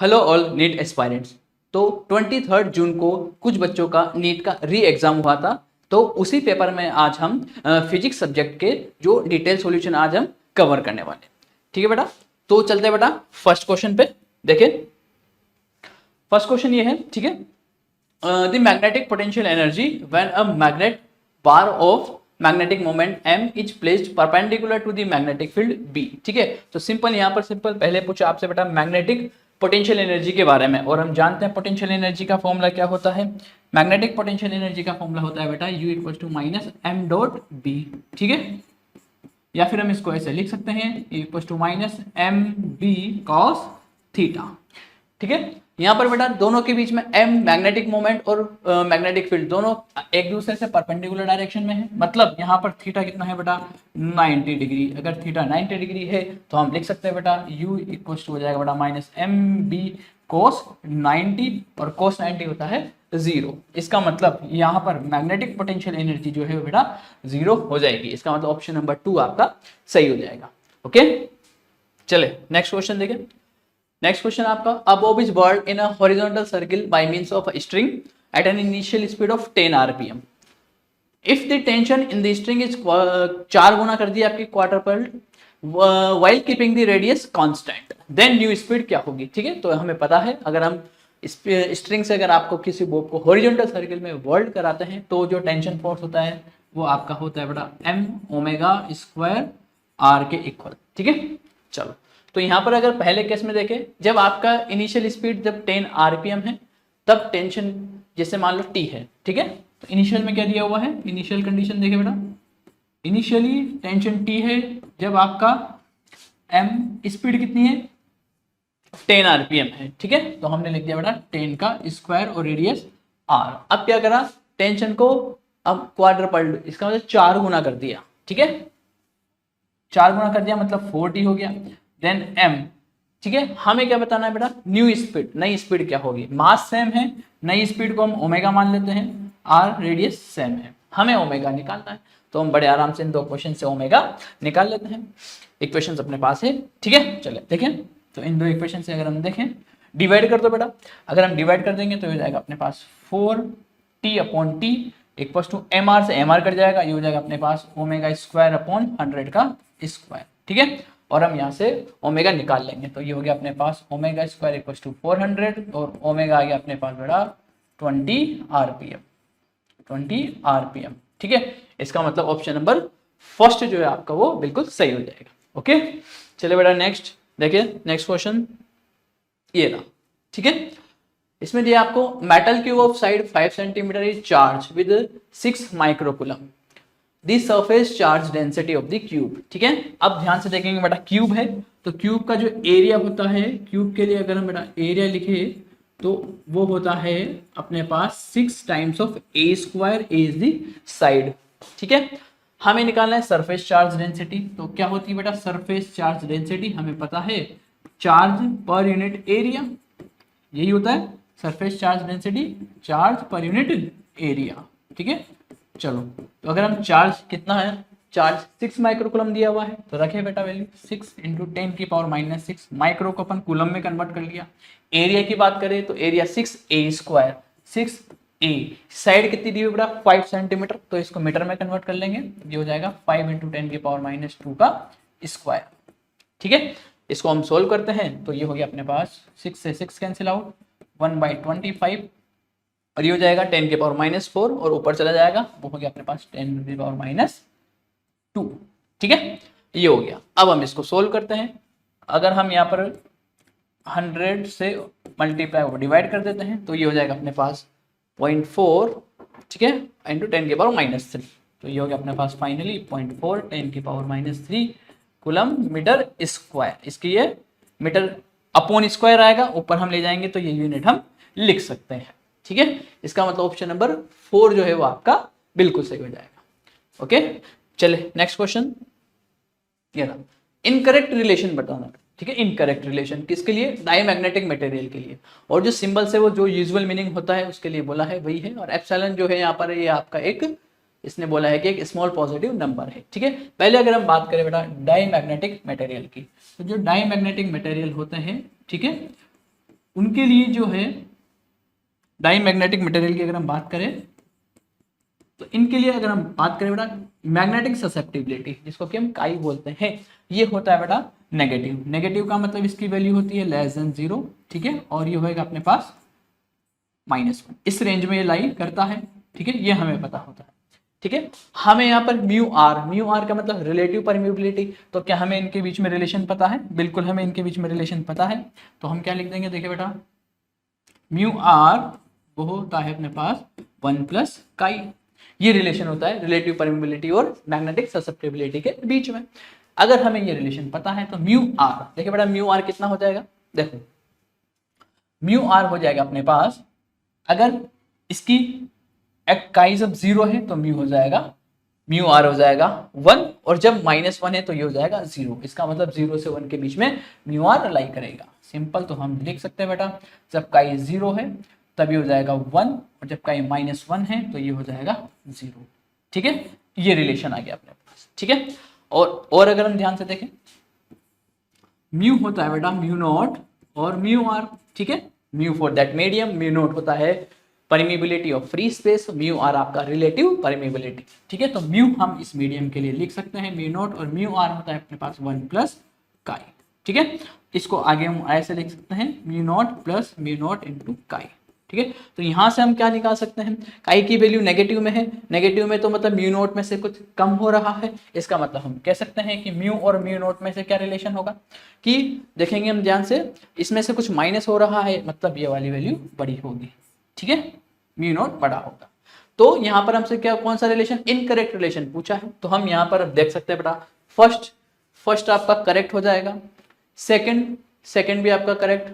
Hello all NEET aspirants. तो 23 जून को कुछ बच्चों का नीट का री एग्जाम हुआ था। तो उसी पेपर में आज हम फिजिक्स सब्जेक्ट के जो डिटेल सॉल्यूशन आज हम कवर करने वाले हैं। ठीक है बेटा, तो चलते हैं बेटा फर्स्ट क्वेश्चन पे। देखिए फर्स्ट क्वेश्चन ये है, ठीक है। The magnetic potential energy when a magnet bar of magnetic moment m is placed perpendicular to the magnetic field b। ठीक है, तो सिंपल यहाँ पर सिंपल पहले पूछा आपसे बेटा मैग्नेटिक पोटेंशियल एनर्जी के बारे में, और हम जानते हैं पोटेंशियल एनर्जी का फॉर्मूला क्या होता है। मैग्नेटिक पोटेंशियल एनर्जी का फॉर्मूला होता है बेटा u equal to minus m dot B. ठीक है, या फिर हम इसको ऐसे लिख सकते हैं equal to minus m B cos theta. ठीक है, यहाँ पर बेटा दोनों के बीच में m मैग्नेटिक मोमेंट और मैग्नेटिक फील्ड दोनों एक दूसरे से परपेंडिकुलर डायरेक्शन में है। मतलब यहाँ पर थीटा कितना है बेटा 90 डिग्री। अगर थीटा 90 डिग्री है तो हम लिख सकते हैं बेटा u इक्वल टू हो जाएगा बेटा माइनस एम बी कोस 90, और कोस 90 होता है 0। इसका मतलब यहाँ पर मैग्नेटिक पोटेंशियल एनर्जी जो है बेटा 0 हो जाएगी। इसका मतलब ऑप्शन नंबर 2 आपका सही हो जाएगा। ओके, चले नेक्स्ट क्वेश्चन देखें। नेक्स्ट क्वेश्चन आपका, a bob is whirled in a horizontal circle by means of a string at an initial speed of 10 rpm. If the tension in the string is 4 गुना कर दिया आपकी quarter पर while keeping the radius constant, then new speed क्या होगी। ठीक है, तो हमें पता है अगर हम स्ट्रिंग से अगर आपको किसी बोब को हॉरिजॉन्टल सर्किल में वर्ल्ड कराते हैं तो जो टेंशन फोर्स होता है वो आपका होता है बेटा m ओमेगा स्क्वायर r के इक्वल। ठीक है, चलो तो यहाँ पर अगर पहले केस में देखें, जब आपका इनिशियल स्पीड जब 10 आरपीएम है तब टेंशन जैसे मान लो t है। ठीक है, तो इनिशियल में क्या दिया हुआ है, इनिशियल कंडीशन देखें बेटा, इनिशियली टेंशन t है जब आपका m स्पीड कितनी है 10 आरपीएम है। ठीक है, तो हमने लिख दिया बेटा 10 का स्क्वायर और रेडियस r। अब क्या करा, टेंशन को अब क्वाड्रपल्ड, इसका मतलब 4 गुना कर दिया। ठीक है, 4 गुना कर दिया मतलब 4t हो गया। देन m, ठीक है, हमें क्या बताना है बेटा न्यू स्पीड, नई स्पीड क्या होगी। मास सेम है, नई स्पीड को हम ओमेगा मान लेते हैं, r रेडियस सेम है, हमें ओमेगा निकालना है। तो हम बड़े आराम से इन दो क्वेश्चन से ओमेगा निकाल लेते हैं। इक्वेशन अपने पास है। ठीक है, चले देखें, तो इन दो इक्वेशन से अगर हम देखें डिवाइड कर दो बेटा। अगर हम डिवाइड कर देंगे तो हो जाएगा अपने पास 4t upon T equal to m r से एम आर कट जाएगा, ये हो जाएगा अपने पास ओमेगा स्क्वायर अपॉन 100 का स्क्वायर। ठीक है, और हम यहाँ से ओमेगा निकाल लेंगे तो ये हो गया अपने पास ओमेगा स्क्वायर इक्वल टू 400, और ओमेगा आ गया अपने पास बेटा 20 आरपीएम, 20 आरपीएम। ठीक है, इसका मतलब ऑप्शन नंबर फर्स्ट जो है आपका वो बिल्कुल सही हो जाएगा। ओके, चलिए बेटा नेक्स्ट देखिए, नेक्स्ट क्वेश्चन ये रहा। ठीक है, इसमें दिया आपको metal cube of side 5 centimetre is charge with 6 microcoulomb the surface charge density of the cube. ठीक है, अब ध्यान से देखेंगे बेटा क्यूब है तो क्यूब का जो एरिया होता है, क्यूब के लिए अगर हम बेटा एरिया लिखे तो वो होता है अपने पास 6 times of A square, A is the side. ठीक है, हमें निकालना है सरफेस चार्ज डेंसिटी। तो क्या होती है बेटा सरफेस चार्ज डेंसिटी, हमें पता है चार्ज पर यूनिट एरिया, यही होता है surface charge density, charge per unit area. ठीक है, चलो तो अगर हम चार्ज कितना है, चार्ज 6 माइक्रोकूलम दिया हुआ है तो रखे बेटा वैल्यू 6 इंटू 10 की पावर माइनस 6, माइक्रो को अपन कूलम में कन्वर्ट कर लिया। एरिया की बात करें तो एरिया 6 ए स्क्वायर, 6 ए, साइड कितनी दी हुई बेटा 5 सेंटीमीटर, तो इसको मीटर में कन्वर्ट कर लेंगे, ये हो जाएगा 5 इंटू 10 की पावर माइनस 2 का स्क्वायर। ठीक है, इसको हम सोल्व करते हैं तो ये हो गया अपने पास 6 से 6 कैंसिल आउट, 1/25, और ये हो जाएगा 10 के पावर माइनस 4, और ऊपर चला जाएगा वो हो गया अपने पास 10 के पावर माइनस 2। ठीक है, ये हो गया। अब हम इसको सोल्व करते हैं। अगर हम यहाँ पर 100 से मल्टीप्लाई और डिवाइड कर देते हैं तो ये हो जाएगा अपने पास 0.4, ठीक है, इंटू 10 के पावर माइनस 3, तो ये हो गया अपने पास फाइनली 0.4 10 की power minus 3 coulomb metre square. इसकी ये मीटर अपॉन स्क्वायर आएगा, ऊपर हम ले जाएंगे तो ये यूनिट हम लिख सकते हैं। ठीक है, इसका मतलब ऑप्शन नंबर 4 जो है वो आपका बिल्कुल सही हो जाएगा। ओके, चले नेक्स्ट क्वेश्चन ये रहा, इनकरेक्ट रिलेशन बताना। ठीक है, इनकरेक्ट रिलेशन किसके लिए, डायमैग्नेटिक मटेरियल के लिए, और जो सिंबल्स है वो जो यूजुअल मीनिंग होता है उसके लिए बोला है वही है, और एप्सिलॉन जो है यहाँ पर ये आपका एक, इसने बोला है कि एक स्मॉल पॉजिटिव नंबर है। ठीक है, पहले अगर हम बात करें बेटा डायमैग्नेटिक मटेरियल की, तो जो डायमैग्नेटिक मटेरियल होते हैं, ठीक है, उनके लिए जो है डाईमैग्नेटिक मटेरियल की अगर हम बात करें तो इनके लिए अगर हम बात करें बेटा मैग्नेटिक ससेप्टिबिलिटी, जिसको कि हम काई बोलते हैं, ये होता है बेटा नेगेटिव। नेगेटिव का मतलब इसकी वैल्यू होती है लेस देन 0, ठीक है, और ये होएगा अपने पास -1, इस रेंज में ये लाई करता है, ठीक है, ये हमें पता होता है, ठीक है। हमें यहाँ पर म्यू आर का मतलब रिलेटिव परमिबिलिटी, तो क्या हमें इनके बीच में रिलेशन पता है? बिल्कुल हमें इनके बीच में रिलेशन पता है, तो हम क्या लिख देंगे, देखिए बेटा म्यू आर वो होता है अपने पास 1 प्लस काई, ये रिलेशन होता है रिलेटिव परमिबिलिटी और मैग्नेटिक ससेप्टिबिलिटी के बीच में। अगर हमें ये रिलेशन पता है तो म्यू आर, देखिए बेटा म्यू आर कितना हो जाएगा, देखो म्यू आर हो जाएगा अपने पास, अगर इसकी काई जब 0 है तो म्यू हो जाएगा, म्यू आर हो जाएगा 1, और जब -1 है तो ये हो जाएगा 0, इसका मतलब 0 से 1 के बीच में म्यू आर लाई करेगा। सिंपल, तो हम लिख सकते हैं बेटा जब काई 0 है तब ये हो जाएगा 1, और जब काई -1 है तो ये हो जाएगा 0, ठीक है, ये रिलेशन आ गया अपने पास, ठीक है। और अगर हम ध्यान से देखें, म्यू होता है बेटा म्यू नॉट और म्यू आर, ठीक है, mu for that medium, mu naught होता है permeability of free space, mu r आपका रिलेटिव परमिबिलिटी, ठीक है। तो म्यू हम इस मीडियम के लिए लिख सकते हैं म्यू नॉट, और म्यू आर होता है अपने पास 1 प्लस काई, ठीक है। इसको आगे हम ऐसे लिख सकते हैं mu not plus mu naught into काई, ठीक है। तो यहां से हम क्या निकाल सकते हैं, काई की वैल्यू नेगेटिव में है, नेगेटिव में तो मतलब म्यू नॉट में से कुछ कम हो रहा है, इसका मतलब हम कह सकते हैं कि म्यू और म्यू नॉट में से क्या रिलेशन होगा, कि देखेंगे हम ध्यान से, इसमें से कुछ माइनस हो रहा है, मतलब ये वाली वैल्यू बड़ी होगी, ठीक है, म्यू नॉट बड़ा होगा। तो यहाँ पर हमसे क्या कौन सा रिलेशन, इनकरेक्ट रिलेशन पूछा है, तो हम यहाँ पर देख सकते हैं बेटा फर्स्ट आपका करेक्ट हो जाएगा, सेकंड भी आपका करेक्ट,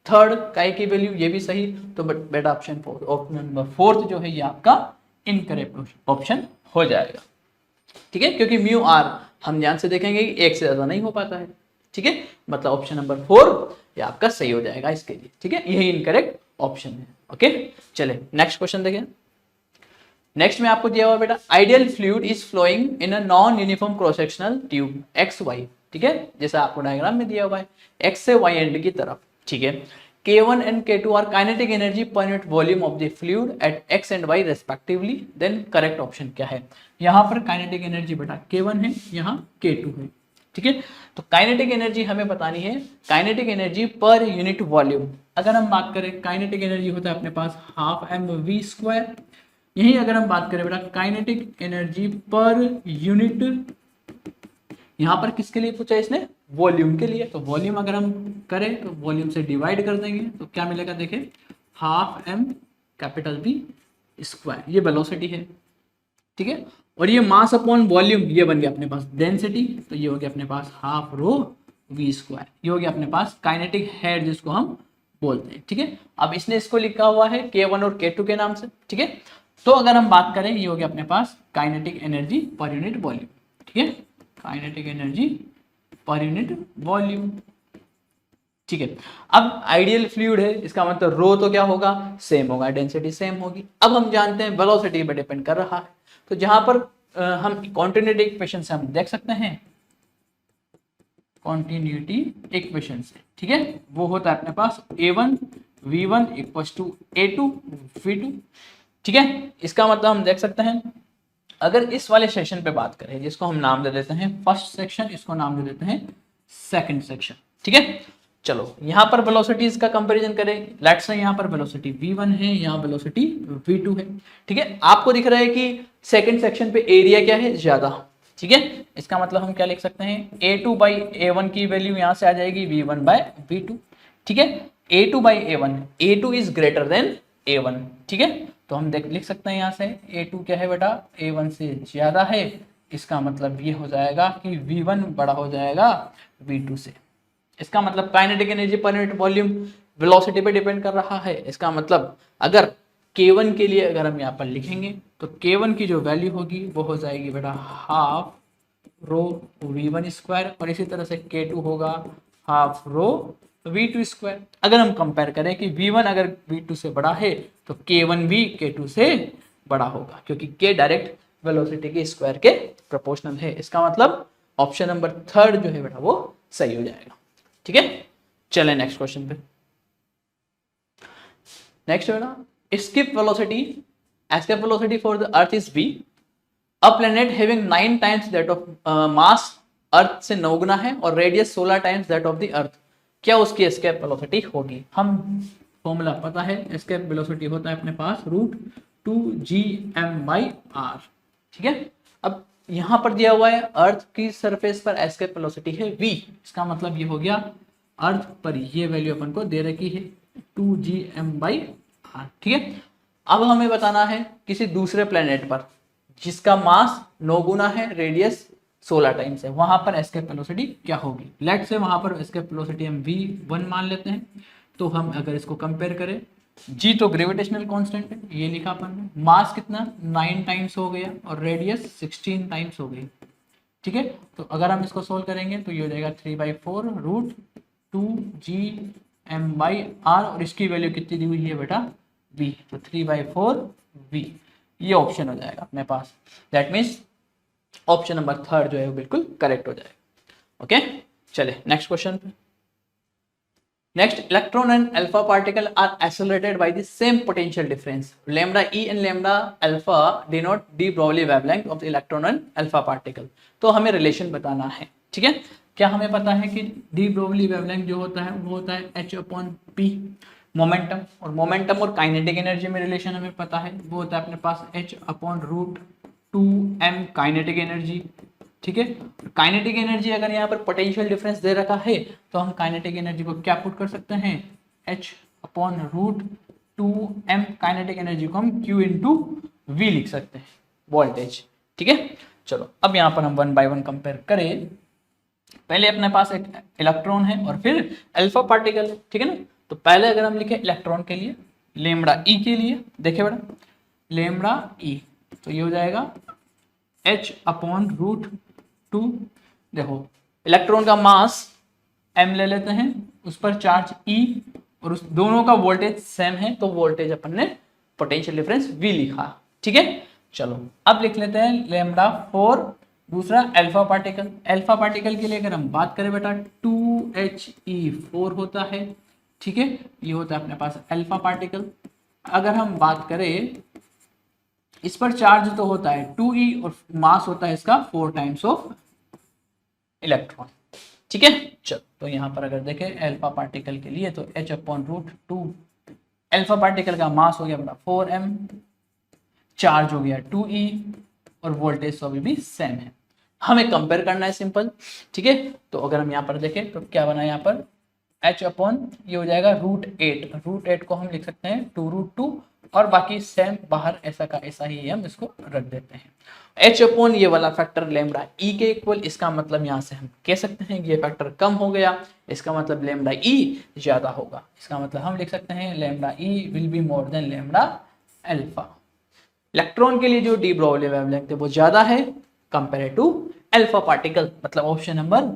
थर्ड काई की वैल्यू ये भी सही, तो बेटा ऑप्शन नंबर 4 जो है ये आपका इनकरेक्ट ऑप्शन हो जाएगा, ठीक है, क्योंकि म्यू आर हम ध्यान से देखेंगे कि 1 से ज्यादा नहीं हो पाता है, ठीक है, मतलब ऑप्शन नंबर 4 ये आपका सही हो जाएगा इसके लिए, ठीक है, यही इनकरेक्ट ऑप्शन है। ओके, चले नेक्स्ट क्वेश्चन देखें। नेक्स्ट में आपको दिया हुआ बेटा ideal fluid is flowing in a non uniform cross sectional tube X Y, ठीक है, जैसा आपको डायग्राम में दिया हुआ है एक्स से वाई एंड की तरफ, ठीक है। K1 and K2 are kinetic energy per unit volume of the fluid at x and y respectively, then correct option क्या है, यहाँ पर काइनेटिक एनर्जी बेटा K1 है, यहाँ K2 है, ठीक है। तो काइनेटिक एनर्जी हमें बतानी है, kinetic energy per unit volume, अगर हम बात करें काइनेटिक एनर्जी होता है अपने पास हाफ mv², यही अगर हम बात करें बेटा काइनेटिक एनर्जी पर यूनिट, यहाँ पर किसके लिए पूछा है इसने, वॉल्यूम के लिए, तो वॉल्यूम अगर हम करें तो वॉल्यूम से डिवाइड कर देंगे तो क्या मिलेगा, देखें हाफ m कैपिटल V², ये वेलोसिटी है, ठीक है, और ये मास अपॉन वॉल्यूम ये बन गया अपने पास डेंसिटी, तो ये हो गया अपने पास हाफ रो V², ये हो गया अपने पास काइनेटिक हेड जिसको हम बोलते हैं, ठीक है। अब इसने इसको लिखा हुआ है K1 और K2 के नाम से, ठीक है। तो अगर हम बात करें ये हो गया अपने पास kinetic energy per unit volume, ठीक है, kinetic energy per unit volume, ठीक है। अब आइडियल फ्लूइड है, इसका मतलब रो तो क्या होगा, सेम होगा, डेंसिटी सेम होगी। अब हम जानते हैं वेलोसिटी पे डिपेंड कर रहा है, तो जहां पर हम कॉन्टिन्यूटी इक्वेशन से हम देख सकते हैं, कॉन्टिन्यूटी इक्वेशन से, ठीक है, वो होता है अपने पास A1 V1 = A2 V2, ठीक है। इसका मतलब हम देख सकते हैं, अगर इस वाले सेक्शन पे बात करें जिसको हम नाम दे देते हैं फर्स्ट सेक्शन, इसको नाम दे देते हैं सेकंड सेक्शन, ठीक है। चलो यहाँ पर वेलोसिटीज का कंपैरिजन करें, लेट्स से यहाँ पर वेलोसिटी v1 है, यहाँ वेलोसिटी v2 है, ठीक है। आपको दिख रहा है कि सेकंड सेक्शन पे एरिया क्या है, ज्यादा, ठीक है। इसका मतलब हम क्या लिख सकते हैं, A2/A1 की वैल्यू यहाँ से आ जाएगी V1/V2, ठीक है। A2/A1, A2 is greater than A1, ठीक है, तो हम लिख सकते हैं यहाँ से A2 क्या है बेटा, A1 से ज्यादा है, इसका मतलब ये हो जाएगा कि V1 बड़ा हो जाएगा V2 से। इसका मतलब kinetic energy per unit volume velocity पे डिपेंड कर रहा है। इसका मतलब अगर K1 के लिए अगर हम यहाँ पर लिखेंगे तो K1 की जो वैल्यू होगी वो हो जाएगी बेटा हाफ रो V1², और इसी तरह से K2 होगा हाफ रो V2²। अगर हम कंपेयर करें कि V1 अगर V2 से बड़ा है तो K1 भी K2 से बड़ा होगा, क्योंकि K डायरेक्ट वेलोसिटी के स्क्वायर के प्रोपोर्शनल है। इसका मतलब ऑप्शन नंबर 3 जो है बेटा वो सही हो जाएगा, ठीक है। चलें नेक्स्ट क्वेश्चन पे। नेक्स्ट बेटा, escape velocity for the earth is v. A planet having 9 times that of mass अर्थ से 9 गुना है और radius 16 times that of the earth, क्या उसकी एस्केप वेलोसिटी होगी? हम फॉर्मूला पता है, एस्केप वेलोसिटी होता है अपने पास √2gm/r, ठीक है। अब यहां पर दिया हुआ है अर्थ की सरफेस पर एस्केप वेलोसिटी है v, इसका मतलब ये हो गया अर्थ पर ये वैल्यू अपन को दे रखी है 2gm/r, ठीक है। अब हमें बताना है किसी दूसरे प्लेनेट पर जिसका मास 9 गुना है, रेडियस 16 टाइम्स है, वहां पर एस्केप वेलोसिटी क्या होगी। लेट से वहां पर एस्केप वेलोसिटी हम v1 मान लेते हैं। तो हम अगर इसको कंपेयर करें, g तो ग्रेविटेशनल कांस्टेंट है, ये लिखा अपन ने, मास कितना 9 टाइम्स हो गया और रेडियस 16 टाइम्स हो गई, ठीक है। तो अगर हम इसको सोल्व करेंगे तो ये हो जाएगा 3/4 √2gm/r और इसकी वैल्यू कितनी दी हुई है बेटा v, तो 3/4v, ये ऑप्शन हो जाएगा अपने पास। दैट मीन्स ऑप्शन नंबर 3 जो है वो बिल्कुल करेक्ट हो जाएगा। ओके, चले नेक्स्ट क्वेश्चन पे। Next, electron and alpha particle are accelerated by the same potential difference lambda E and lambda alpha denote de Broglie wavelength of the electron and alpha particle. तो हमें relation बताना है, ठीक है। क्या हमें पता है कि डी ब्रोगली वेवलेंथ जो होता है वो होता है h/p मोमेंटम, और मोमेंटम और काइनेटिक एनर्जी में रिलेशन हमें पता है, वो होता है अपने पास h/√2m काइनेटिक एनर्जी, ठीक है। काइनेटिक एनर्जी अगर यहाँ पर पोटेंशियल डिफरेंस दे रखा है तो हम काइनेटिक एनर्जी को क्या पुट कर सकते हैं, h/√2m काइनेटिक एनर्जी को हम q इंटू v लिख सकते हैं, वोल्टेज, ठीक है। चलो अब यहाँ पर हम 1 बाय 1 कंपेयर करें। पहले अपने पास एक इलेक्ट्रॉन है और फिर अल्फा पार्टिकल है, ठीक है ना। तो पहले अगर हम लिखे इलेक्ट्रॉन के लिए लेम्डा ई के लिए, देखिए बेटा लेम्डा ई, तो ये हो जाएगा h/√2, देखो इलेक्ट्रॉन का मास m ले लेते हैं, उस पर चार्ज e और उस दोनों का वोल्टेज सेम है, तो वोल्टेज अपन ने पोटेंशियल डिफरेंस v लिखा, ठीक है। चलो अब लिख लेते हैं लेम्डा 4 दूसरा अल्फा पार्टिकल। अल्फा पार्टिकल के लिए अगर हम बात करें बेटा 2he4 होता है, ठीक है, ये होता है अपने पास अल्फा पार्टिकल। अगर हम बात करें इस पर चार्ज तो होता है 2e और मास होता है इसका 4 टाइम्स ऑफ इलेक्ट्रॉन, ठीक है। चलो तो यहाँ पर अगर देखें अल्फा पार्टिकल के लिए तो h/√2 अल्फा पार्टिकल का मास हो गया बेटा 4m, चार्ज हो गया 2e और वोल्टेज तो अभी भी सेम है। हमें कंपेयर करना है सिंपल, ठीक है। तो अगर हम यहाँ पर देखें तो क्या बना यहाँ पर ये हो जाएगा √8 को हम लिख सकते हैं 2√2 और बाकी सेम बाहर ऐसा का ऐसा ही हम इसको रख देते हैं। h/ ये वाला फैक्टर लेम्डा ई के इक्वल, इसका मतलब यहाँ से हम कह सकते हैं ये फैक्टर कम हो गया, इसका मतलब लेम्डा ई ज्यादा होगा, इसका मतलब हम लिख सकते हैं lambda E will be more than lambda alpha. Electron के लिए जो डी ब्रोगली वेवलेंथ है वो ज्यादा है कंपेयर टू अल्फा पार्टिकल, मतलब ऑप्शन नंबर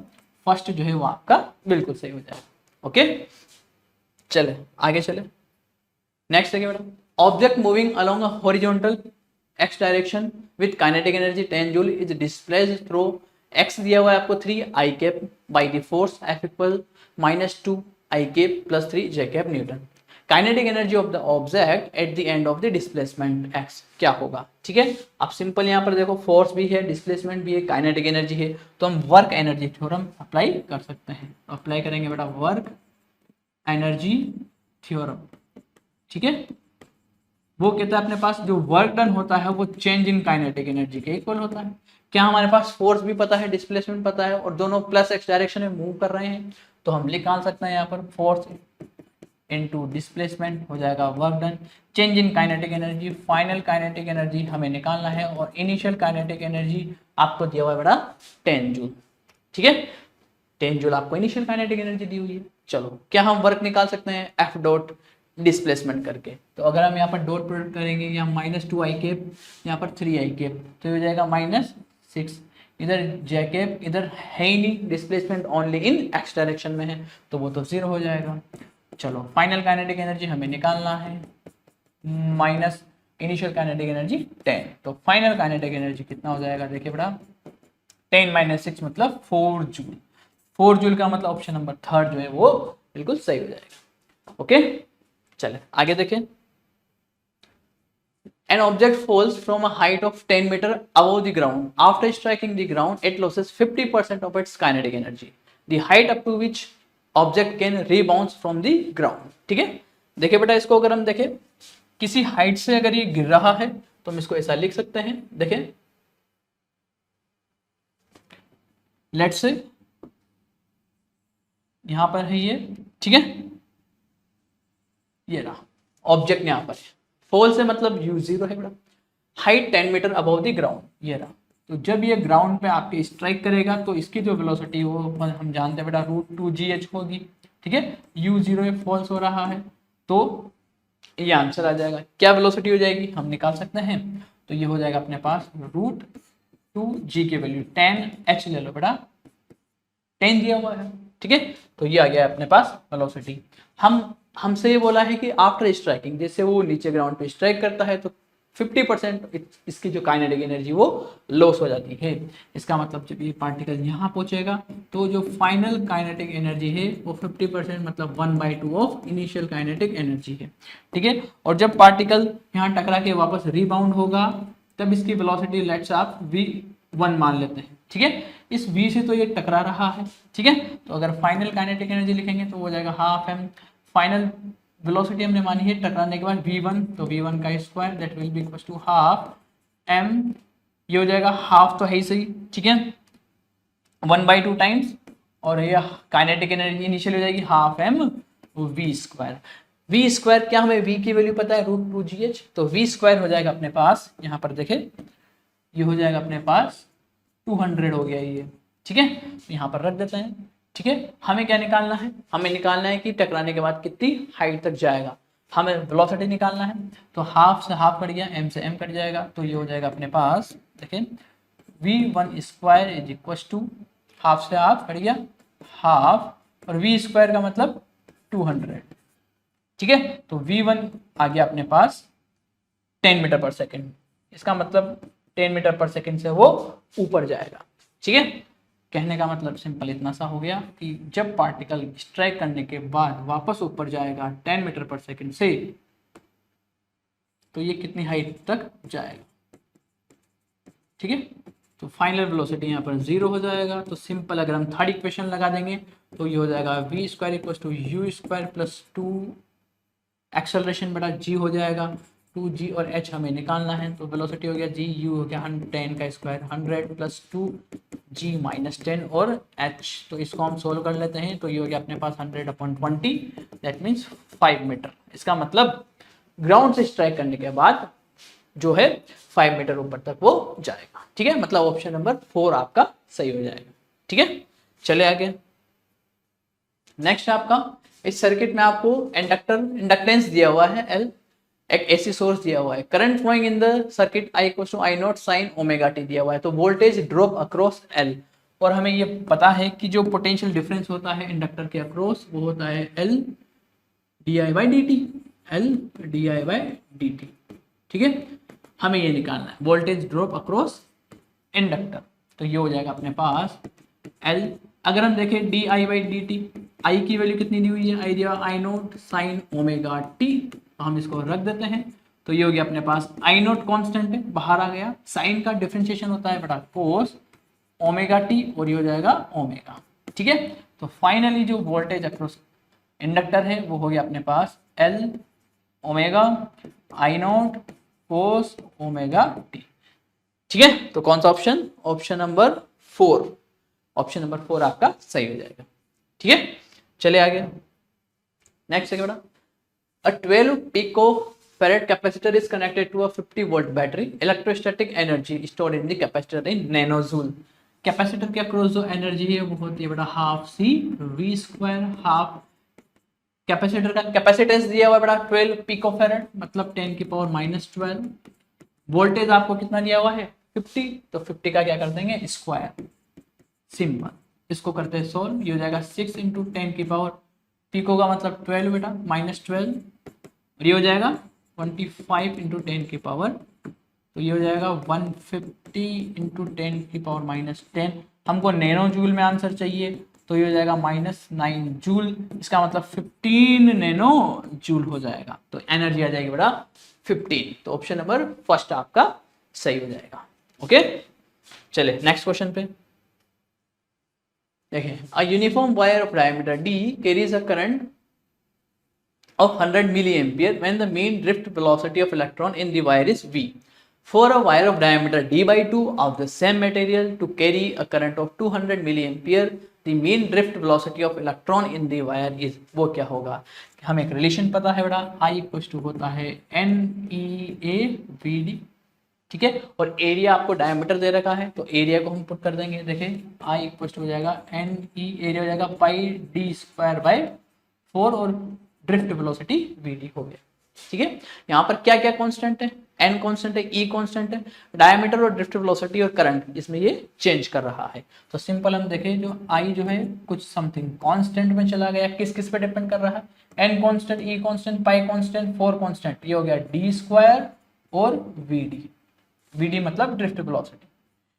फर्स्ट जो है वो आपका बिल्कुल सही हो जाएगा। ओके, चले आगे चले। नेक्स्ट है बेटा, object moving along a horizontal x direction with kinetic energy 10 joule is displaced through x दिया हुआ है आपको 3 i cap by the force F equal -2 i cap plus 3 j cap Newton. Kinetic energy of the object at the end of the displacement x क्या होगा, ठीक है। अब simple यहाँ पर देखो फोर्स भी है, डिस्प्लेसमेंट भी है, काइनेटिक एनर्जी है, तो हम वर्क एनर्जी थ्योरम अप्लाई कर सकते हैं। अप्लाई करेंगे बेटा वर्क एनर्जी थ्योरम, ठीक है। वो कहता है अपने पास जो वर्क डन होता है वो चेंज इन काइनेटिक एनर्जी के इक्वल होता है। क्या हमारे पास फोर्स भी पता है, डिस्प्लेसमेंट पता है और दोनों प्लस x डायरेक्शन में मूव कर रहे हैं, तो हम निकाल सकते हैं यहाँ पर फोर्स इनटू डिस्प्लेसमेंट हो जाएगा work done, change in kinetic energy, final kinetic energy हमें निकालना है और इनिशियल काइनेटिक एनर्जी आपको दिया हुआ है बेटा 10 जूल, ठीक है। 10 जूल आपको इनिशियल काइनेटिक एनर्जी दी हुई है। चलो क्या हम वर्क निकाल सकते हैं F डॉट डिस्प्लेसमेंट करके, तो अगर हम यहाँ पर डॉट प्रोडक्ट करेंगे यहाँ -2 i कैप, यहाँ पर 3 i कैप, तो हो जाएगा -6, इधर j कैप इधर है ही नहीं, displacement only in x direction में है तो वो तो 0 हो जाएगा। चलो फाइनल काइनेटिक एनर्जी हमें निकालना है माइनस इनिशियल काइनेटिक एनर्जी 10, तो फाइनल काइनेटिक एनर्जी कितना हो जाएगा, देखिए बेटा 10 - 6 मतलब 4 जूल। 4 जूल का मतलब ऑप्शन नंबर 3 जो है वो बिल्कुल सही हो जाएगा। ओके, चले आगे देखें। An object falls from a height of 10 meter above the ground. After striking the ground, it loses 50% of its kinetic energy. The height up to which object can rebound from the ground. ठीक है, देखिए बेटा, इसको अगर हम देखें किसी height से अगर ये गिर रहा है तो हम इसको ऐसा लिख सकते हैं। देखें, लेट्स से यहां पर है ये, ठीक है, ये रहा ऑब्जेक्ट यहां पर। फॉल से मतलब u0 है बेटा, height 10 metre above the ground, ये रहा। तो जब ये ग्राउंड पे आपके स्ट्राइक करेगा तो इसकी जो वेलोसिटी वो हम जानते हैं बेटा √2gh होगी। ठीक है, u0 फॉल्स हो रहा है तो ये आंसर आ जाएगा। क्या वेलोसिटी हो जाएगी हम निकाल सकते हैं, तो ये हो जाएगा अपने पास √2g की वैल्यू 10h ले लो बेटा, 10 दिया हुआ है। ठीक है, तो ये आ गया अपने पास वेलोसिटी। हमसे ये बोला है कि आफ्टर स्ट्राइकिंग, जैसे वो नीचे ग्राउंड पे स्ट्राइक करता है तो 50% इसकी जो काइनेटिक एनर्जी वो लॉस हो जाती है। इसका मतलब जब ये पार्टिकल यहाँ पहुंचेगा तो जो फाइनल काइनेटिक एनर्जी है वो 50% मतलब 1/2 ऑफ इनिशियल काइनेटिक एनर्जी है। ठीक है, और जब पार्टिकल यहाँ टकरा के वापस रीबाउंड होगा तब इसकी वेलोसिटी लेट्स आप v1 मान लेते हैं। ठीक है, इस v से तो ये टकरा रहा है। ठीक है, तो अगर फाइनल काइनेटिक एनर्जी लिखेंगे तो हो जाएगा हाफ m। फाइनल वेलोसिटी हमने मानी है टकराने के बाद v1, तो v1 का square that will be equal to half m, ये हो जाएगा हाफ तो है ही सही। ठीक है, 1/2 टाइम्स और ये काइनेटिक एनर्जी इनिशियल हो जाएगी half m v square. v square क्या हमें v की वैल्यू पता है √2gh, तो v स्क्वायर हो जाएगा अपने पास, यहाँ पर देखें ये हो जाएगा अपने पास 200 हो गया ये। ठीक है, तो यहाँ पर रख देते हैं। ठीक है, हमें क्या निकालना है, हमें निकालना है कि टकराने के बाद कितनी हाइट तक जाएगा, हमें वेलोसिटी निकालना है। तो हाफ से हाफ कट गया, m से m कट जाएगा, तो ये हो जाएगा अपने पास देखें v1 square is equal to half से हाफ कट गया हाफ और v स्क्वायर का मतलब 200। ठीक है, तो v1 आ गया अपने पास 10 मीटर पर सेकेंड, इसका मतलब 10 मीटर पर सेकेंड से वो ऊपर जाएगा। ठीक है, कहने का मतलब सिंपल इतना सा हो गया कि जब पार्टिकल स्ट्राइक करने के बाद वापस ऊपर जाएगा 10 मीटर पर सेकेंड से, तो ये कितनी हाइट तक जाएगा। ठीक है, तो फाइनल वेलोसिटी यहाँ पर 0 हो जाएगा। तो सिंपल अगर हम थर्ड इक्वेशन लगा देंगे तो ये हो जाएगा v square equal to u square plus 2 acceleration बटा g हो जाएगा। 2g और h हमें निकालना है, तो वेलोसिटी हो गया g, u हो गया 10 का स्क्वायर 100 प्लस 2g माइनस 10 और h, तो इसको हम सोल्व कर लेते हैं। तो ये हो गया अपने पास 100/20 दैट मीन्स 5 मीटर। इसका मतलब ग्राउंड से स्ट्राइक करने के बाद जो है 5 मीटर ऊपर तक वो जाएगा। ठीक है, मतलब ऑप्शन नंबर 4 आपका सही हो जाएगा। ठीक है, चले आगे। नेक्स्ट आपका इस सर्किट में आपको इंडक्टेंस दिया हुआ है L, एक एसी सोर्स दिया हुआ है, current flowing in the circuit I equal to I naught sine omega t दिया हुआ है, तो वोल्टेज ड्रॉप अक्रॉस L, और हमें ये पता है कि जो पोटेंशियल डिफरेंस होता है इंडक्टर के अक्रॉस वो होता है L di/dt, L di/dt। ठीक है, हमें ये निकालना है वोल्टेज ड्रॉप अक्रॉस इंडक्टर, तो ये हो जाएगा अपने पास L। अगर हम देखें di/dt, I की वैल्यू कितनी दी हुई है, I दिया I naught sine omega T, तो हम इसको रख देते हैं। तो ये हो गया अपने पास I नॉट कांस्टेंट है, बाहर आ गया, साइन का डिफरेंशिएशन होता है बटा कोस ओमेगा टी, और ये हो जाएगा ओमेगा। ठीक है, तो फाइनली जो वोल्टेज अक्रॉस इंडक्टर है वो हो गया अपने पास L omega I not cos omega T. ठीक है, तो कौन सा option, option number 4, option number 4 आपका सही हो जाएगा। ठीक है, चले आगे। नेक्स्ट है बेटा, a 12 picofarad capacitor is connected to a 50 volt battery. Electrostatic energy stored in the capacitor in nanojoule. Capacitor के अक्रॉस जो एनर्जी है वो होती है बेटा half C V square, half capacitor का कैपेसिटेंस दिया हुआ है बेटा 12 पिकोफैरड मतलब 10 की पावर -12। वोल्टेज आपको कितना दिया हुआ है 50, तो 50 का क्या कर देंगे स्क्वायर, सिंपल, इसको करते हैं सोल्व, ये हो जाएगा 6 इंटू 10 की पावर, पिको का मतलब 12 बेटा -12, ये हो जाएगा 25 इंटू 10 की पावर, तो ये हो जाएगा 150 इंटू 10 की पावर -10। हमको नैनो जूल में आंसर चाहिए, तो ये हो जाएगा -9 जूल, इसका मतलब 15 नैनो जूल हो जाएगा, तो एनर्जी आ जाएगी बेटा 15। तो ऑप्शन नंबर फर्स्ट आपका सही हो जाएगा। ओके, चले नेक्स्ट क्वेश्चन पे देखें। A uniform wire of diameter d carries a current of 100 milliampere when the mean drift velocity of electron in the wire is v. For a wire of diameter d by 2 of the same material to carry a current of 200 milliampere, the mean drift velocity of electron in the wire is, वो क्या होगा? हमें एक relation पता है बेटा, I equal to होता है NEA/VD, ठीक है, और एरिया आपको डायमीटर दे रखा है तो एरिया को हम पुट कर देंगे। देखें I इक्वल टू हो जाएगा NE, एरिया हो जाएगा पाई d स्क्वायर बाय 4 और ड्रिफ्ट वेलोसिटी VD हो गया। ठीक है, यहाँ पर क्या क्या कांस्टेंट है, n कांस्टेंट है, e कांस्टेंट है, डायमीटर और ड्रिफ्ट वेलोसिटी और करंट इसमें ये चेंज कर रहा है। तो सिंपल हम देखें, जो I जो है कुछ समथिंग कांस्टेंट में चला गया, किस किस पे डिपेंड कर रहा है, n कांस्टेंट, e कांस्टेंट, पाई कांस्टेंट, 4 कांस्टेंट, ये हो गया d स्क्वायर और VD मतलब ड्रिफ्ट वेलोसिटी,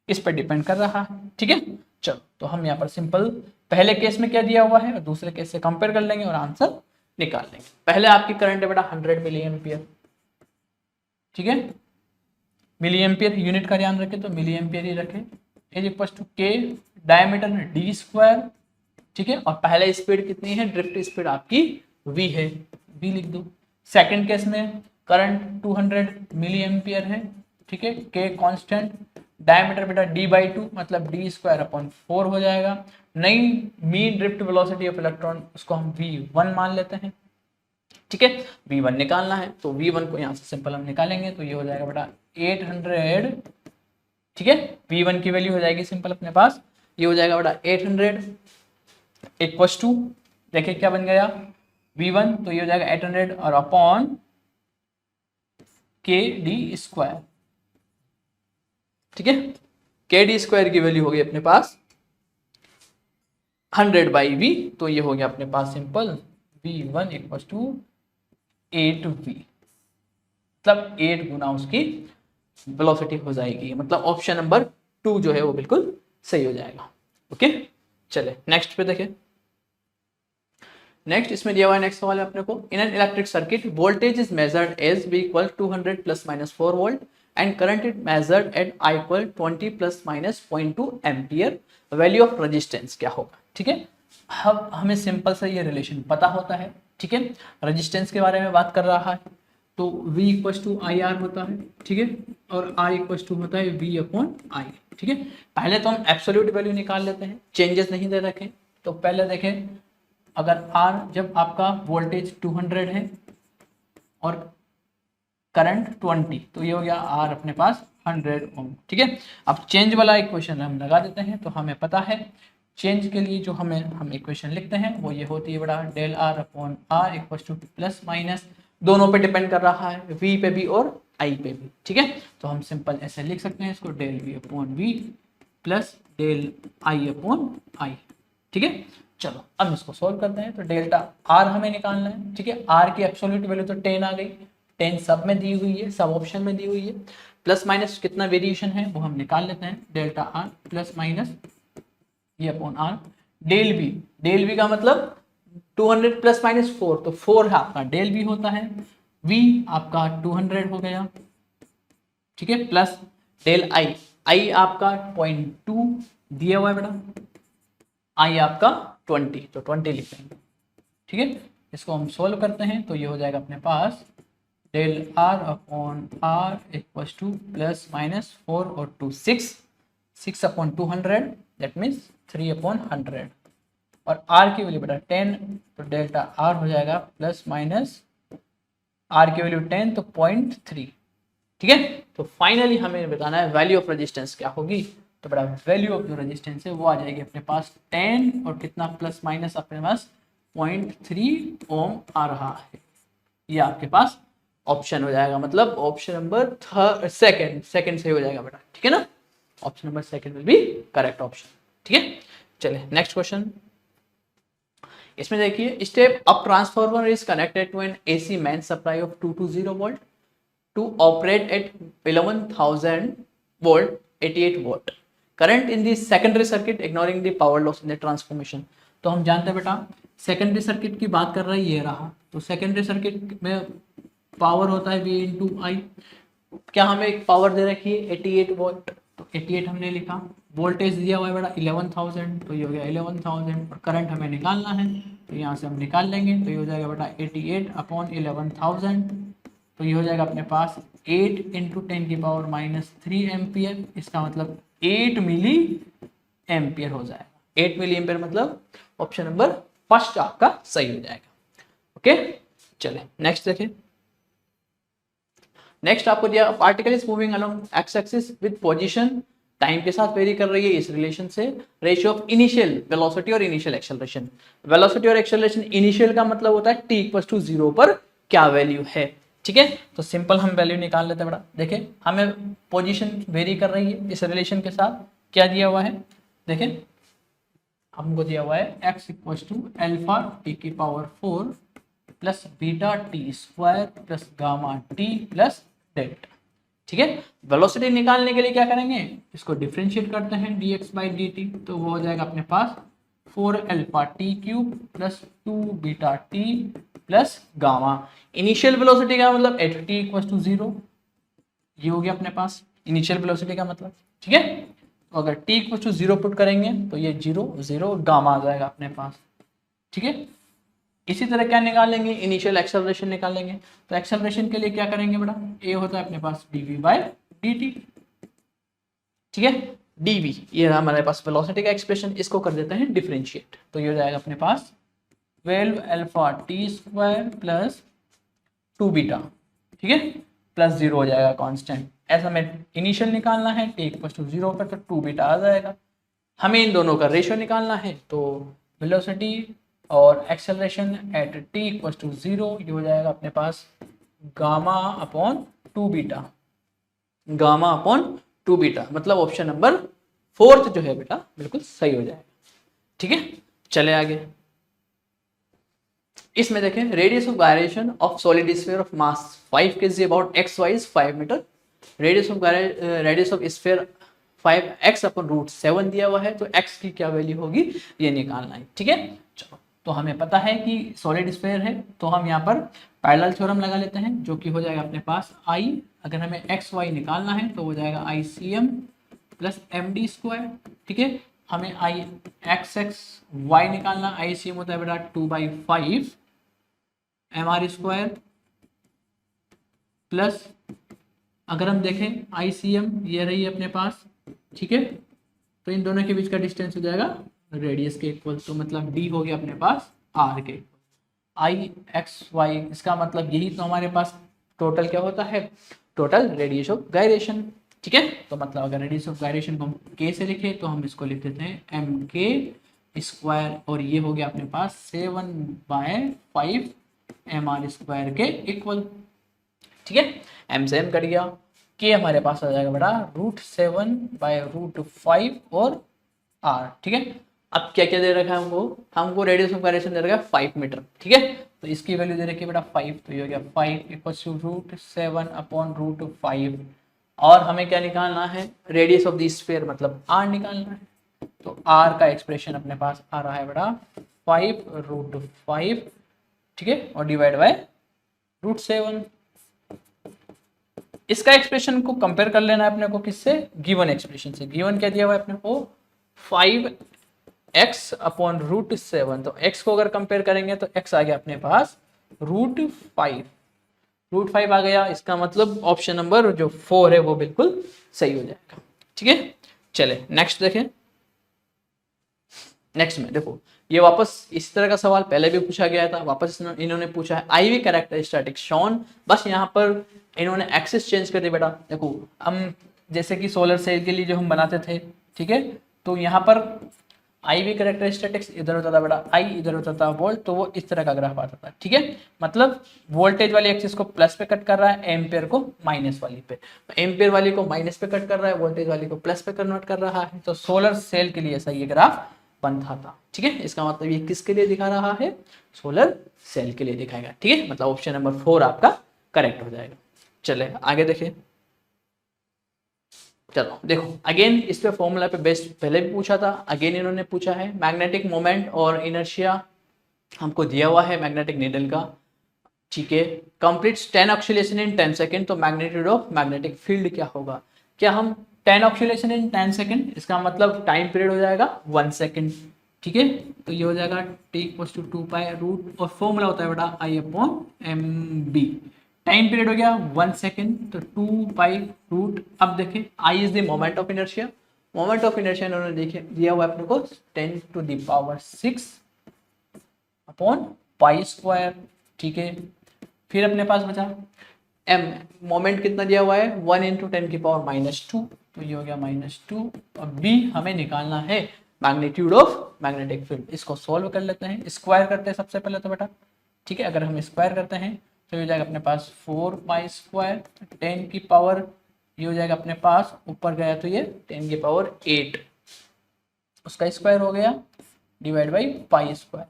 इस पर डिपेंड कर रहा है। ठीक है, चलो तो हम यहाँ पर सिंपल पहले केस में क्या दिया हुआ है और दूसरे केस से कंपेयर कर लेंगे और आंसर निकाल लेंगे। पहले आपकी करंट है बेटा 100 मिली एम्पियर, ठीक है, मिली एम्पियर यूनिट का ध्यान रखें तो मिली एम्पियर ही रखें, इज इक्वल टू के डायमीटर d स्क्वायर, ठीक है, और पहले स्पीड कितनी है, ड्रिफ्ट स्पीड आपकी v है, v लिख दो। सेकंड केस में करंट 200 मिली एम्पियर है, ठीक है, के कांस्टेंट, डायमीटर बेटा d बाई 2 मतलब d स्क्वायर अपॉन 4 हो जाएगा। नई mean drift velocity of electron उसको हम v1 मान लेते हैं, ठीक है, v1 निकालना है तो v1 को यहाँ से सिंपल हम निकालेंगे तो ये हो जाएगा बेटा 800, ठीक है, v1 की वैल्यू हो जाएगी सिंपल अपने पास, ये हो जाएगा बेटा 800 इक्वल टू, देखिए क्या बन गया v1, तो ये हो जाएगा 800 और अपॉन के डी स्क्वायर, ठीक है, के डी स्क्वायर की वैल्यू होगी अपने पास 100 बाई v, तो ये हो गया अपने पास simple v1 equal to 8v, मतलब 8 गुना उसकी वेलोसिटी हो जाएगी, मतलब ऑप्शन नंबर 2 जो है वो बिल्कुल सही हो जाएगा। ओके, चले नेक्स्ट पे देखें। नेक्स्ट इसमें दिया हुआ है, नेक्स्ट सवाल है अपने को, in an electric circuit voltage is measured as v equal 200 plus minus 4 volt and current is measured at I equal 20 plus minus 0.2 ampere, value of resistance क्या होगा। ठीक है, अब हमें सिंपल से ये रिलेशन पता होता है, ठीक है, रेजिस्टेंस के बारे में बात कर रहा है तो V equal to I R होता है, ठीक है, और I इक्वल टू होता है V अपॉन आई, ठीक है। पहले तो हम एब्सोल्यूट वैल्यू निकाल लेते हैं, चेंजेस नहीं दे रखे, तो पहले देखें अगर R जब आपका वोल्टेज 200 है और करंट 20, तो ये हो गया R अपने पास 100 ओम, ठीक है। अब चेंज वाला इक्वेशन हम लगा देते हैं, तो हमें पता है चेंज के लिए जो हम इक्वेशन लिखते हैं वो ये होती है बड़ा del R upon R equal to plus minus, दोनों पे डिपेंड कर रहा है, V पे भी और I पे भी, ठीक है। तो हम सिंपल ऐसे लिख सकते हैं इसको, del V upon V plus del I upon I, ठीक है। चलो अब इसको सॉल्व करते हैं, तो डेल्टा R हमें निकालना है, ठीक है। R की एब्सोल्यूट वैल्यू तो 10 आ गई, 10 सब में दी हुई है, सब ऑप्शन में दी हुई है, प्लस माइनस कितना वेरिएशन है वो हम निकाल लेते हैं, डेल्टा R प्लस माइनस ये अपॉन R, डेल V का मतलब 200 प्लस माइनस 4, तो 4 है आपका डेल V होता है, V आपका 200 हो गया, ठीक है, प्लस डेल I आपका 0.2 दिया हुआ है बेटा, I आपका 20, तो 20 लिख देंगे, ठीक है। इसको हम सोल्व करते हैं तो ये हो जाएगा अपने पास del R upon R equal to plus minus 4 और 2 6 अपॉन 200 दैट मीन्स 3 अपॉन 100, और R की वैल्यू बेटा 10, तो डेल्टा R हो जाएगा प्लस माइनस R की वैल्यू 10 तो 0.3, ठीक है। तो फाइनली हमें बताना है वैल्यू ऑफ रेजिस्टेंस क्या होगी, तो बड़ा वैल्यू ऑफ जो रेजिस्टेंस है वो आ जाएगी अपने पास 10 और कितना प्लस माइनस अपने पास 0.3 ओम आ रहा है, ये आपके पास ऑप्शन हो जाएगा, मतलब ऑप्शन नंबर सेकंड सही हो जाएगा बेटा, ठीक है ना, option number second will be correct option, ठीक है। चलिए नेक्स्ट क्वेश्चन, इसमें देखिए step up transformer is connected to an AC main supply of 220 volt to operate at 11,000 volt 88 watt current in the secondary circuit ignoring the power loss in the transformation। तो हम जानते हैं बेटा secondary circuit की बात कर रहा है, ये रहा, तो सेकेंडरी सर्किट में पावर होता है V इंटू आई। क्या हमें एक पावर दे रखी है 88 वोल्ट, तो 88 हमने लिखा। वोल्टेज दिया हुआ है बड़ा 11,000, तो ये हो गया 11,000। और करंट हमें निकालना है, तो यहाँ से हम निकाल लेंगे, तो ये हो जाएगा बेटा 88 अपॉन 11,000, तो ये हो जाएगा अपने पास 8 इंटू 10⁻³ एम्पियर। इसका मतलब 8 मिली एम्पियर हो जाएगा। 8 मिली एम्पियर मतलब ऑप्शन नंबर फर्स्ट आपका सही हो जाएगा। ओके, चले नेक्स्ट देखें। नेक्स्ट आपको दिया particle is moving along x axis with position, time के साथ वेरी कर रही है इस रिलेशन से। रेशियो ऑफ इनिशियल वेलोसिटी और इनिशियल एक्सेलरेशन। वेलोसिटी और एक्सेलरेशन इनिशियल का मतलब होता है t = 0 पर क्या वैल्यू है। ठीक है, तो सिंपल हम वैल्यू निकाल लेते हैं बड़ा। देखें हमें पोजीशन वेरी कर रही है इस रिलेशन के साथ। क्या दिया हुआ है, देखें हमको दिया हुआ है x = alpha t⁴ plus beta t² plus gamma t plus delta. ठीक है, वेलोसिटी निकालने के लिए क्या करेंगे, इसको डिफरेंशिएट करते हैं dx/dt, तो वो हो जाएगा अपने पास 4α t³ plus 2βt plus gamma. Initial velocity का मतलब एट t = 0, ये हो गया अपने पास इनिशियल वेलोसिटी का मतलब। ठीक है, तो अगर t = 0 पुट करेंगे तो ये 0 0 गामा आ जाएगा अपने पास। ठीक है, इसी तरह क्या निकालेंगे, इनिशियल एक्सेलरेशन निकालेंगे। तो एक्सेलरेशन के लिए क्या करेंगे बेटा, ए होता है अपने पास dv/dt। ठीक है, dv ये हमारे पास वेलोसिटी का एक्सप्रेशन, इसको कर देते हैं डिफरेंशिएट, तो ये हो जाएगा अपने पास 12α t² प्लस 2β। ठीक है, प्लस 0 हो जाएगा कांस्टेंट। ऐसा हमें इनिशियल निकालना है t = 0 पर, तो 2β आ जाएगा। हमें इन दोनों का रेशियो निकालना है, तो वेलोसिटी और एक्सेलरेशन एट t = 0, ये हो जाएगा अपने पास गामा अपॉन 2β। गामा अपॉन 2β मतलब ऑप्शन नंबर 4 जो है बेटा बिल्कुल सही हो जाएगा। ठीक है, चले आगे। इसमें देखें radius of gyration of solid sphere of mass 5 kg about x y is 5 metre. Radius of sphere 5x/√7 दिया हुआ है, तो x की क्या वैल्यू होगी ये निकालना है। ठीक है, चलो तो हमें पता है कि सॉलिड स्फीयर है, तो हम यहाँ पर पैरेलल थ्योरम लगा लेते हैं, जो कि हो जाएगा अपने पास I, अगर हमें एक्स वाई निकालना है तो हो जाएगा ICM प्लस MD²। ठीक है, हमें IXXY निकालना, ICM होता है बेटा 2/5 MR² प्लस अगर हम देखें ICM ये रही है अपने पास। ठीक है, तो इन दोनों के बीच का डिस्टेंस हो जाएगा रेडियस के इक्वल, तो मतलब D हो गया अपने पास R के। IXY इसका मतलब यही तो हमारे पास टोटल क्या होता है, टोटल रेडियस ऑफ गायरेशन। ठीक है, तो मतलब अगर रेडियस ऑफ गायरेशन को हम K से लिखें तो हम इसको लिख देते हैं MK², और ये हो गया अपने पास 7/5 MR² के इक्वल। ठीक है, M से M कट गया, K हमारे पास आ जाएगा बेटा √7/√5 और R। ठीक है, अब क्या क्या दे रखा है हमको रेडियस ऑफ गायरेशन दे रखा है 5 मीटर। ठीक है, तो इसकी वैल्यू दे रखी है बेटा 5, तो ये हो गया 5 = √7/√5। और हमें क्या निकालना है, रेडियस ऑफ द स्फीयर मतलब R निकालना है, तो R का एक्सप्रेशन अपने पास आ रहा है बेटा 5√5। ठीक है, और डिवाइड बाय √7। इसका एक्सप्रेशन को कंपेयर कर लेना है अपने को किससे, गिवन एक्सप्रेशन से। गिवन क्या दिया हुआ है अपने को 5x/√7, तो x को अगर कंपेयर करेंगे तो x आ गया अपने पास √5 आ गया। इसका मतलब ऑप्शन नंबर जो 4 है वो बिल्कुल सही हो जाएगा। ठीक है, चले नेक्स्ट देखें। नेक्स्ट में देखो ये वापस इस तरह का सवाल पहले भी पूछा गया था, वापस इन्होंने पूछा है IV कैरेक्टरिस्टिक्स शॉन। बस यहाँ पर इन्होंने एक्सिस चेंज कर दी बेटा। देखो हम जैसे कि सोलर सेल के लिए जो हम बनाते थे, ठीक है, तो यहाँ पर IV कैरेक्टरिस्टिक्स इधर होता था बेटा, I इधर होता था वोल्ट, तो वो इस तरह का ग्राफ आता था। ठीक है, मतलब वोल्टेज वाली एक्सिस को प्लस पे कट कर रहा है, एम्पियर को माइनस वाली पे, एम्पियर वाली को माइनस पे कट कर रहा है, वोल्टेज वाली को प्लस पे कन्वर्ट कर रहा है। तो सोलर सेल के लिए ऐसा ये ग्राफ बनता था। ठीक है, इसका मतलब ये किसके लिए दिखा रहा है, सोलर सेल के लिए दिखाएगा। ठीक है, मतलब ऑप्शन नंबर 4 आपका करेक्ट हो जाएगा। चले आगे देखें। चलो देखो अगेन इस पे फॉर्मूला पे बेस्ड पहले भी पूछा था, अगेन इन्होंने पूछा है। मैग्नेटिक मोमेंट और इनर्शिया हमको दिया हुआ है मैग्नेटिक नीडल का। ठीक है, कंप्लीट्स 10 ऑक्सीलेशन इन 10 सेकेंड, तो मैग्नीट्यूड ऑफ मैग्नेटिक फील्ड क्या होगा? क्या हम 10 ऑक्सीलेशन इन 10 सेकेंड, इसका मतलब टाइम पीरियड हो जाएगा 1 सेकेंड। ठीक है, तो ये हो जाएगा t equals to 2 pi root, और फॉर्मूला होता है बेटा I upon M B. Time period हो गया 1 सेकेंड, तो 2 पाई रूट। अब देखें I is the moment of inertia, moment of inertia इन्होंने देखे दिया हुआ है अपने को 10 to the power 6 upon pi square. ठीक है, फिर अपने पास बचा m, मोमेंट कितना दिया हुआ है 1 इंटू 10 की पावर -2, तो ये हो गया -2। और b हमें निकालना है मैग्नीट्यूड ऑफ मैग्नेटिक फील्ड। इसको सॉल्व कर लेते हैं, स्क्वायर करते हैं सबसे पहले तो बेटा। ठीक है, अगर हम स्क्वायर करते हैं तो ये हो जाएगा अपने पास 4 पाई स्क्वायर, 10 की पावर ये हो जाएगा अपने पास, ऊपर गया तो ये 10 की पावर 8, उसका स्क्वायर हो गया डिवाइड बाई पाई स्क्वायर।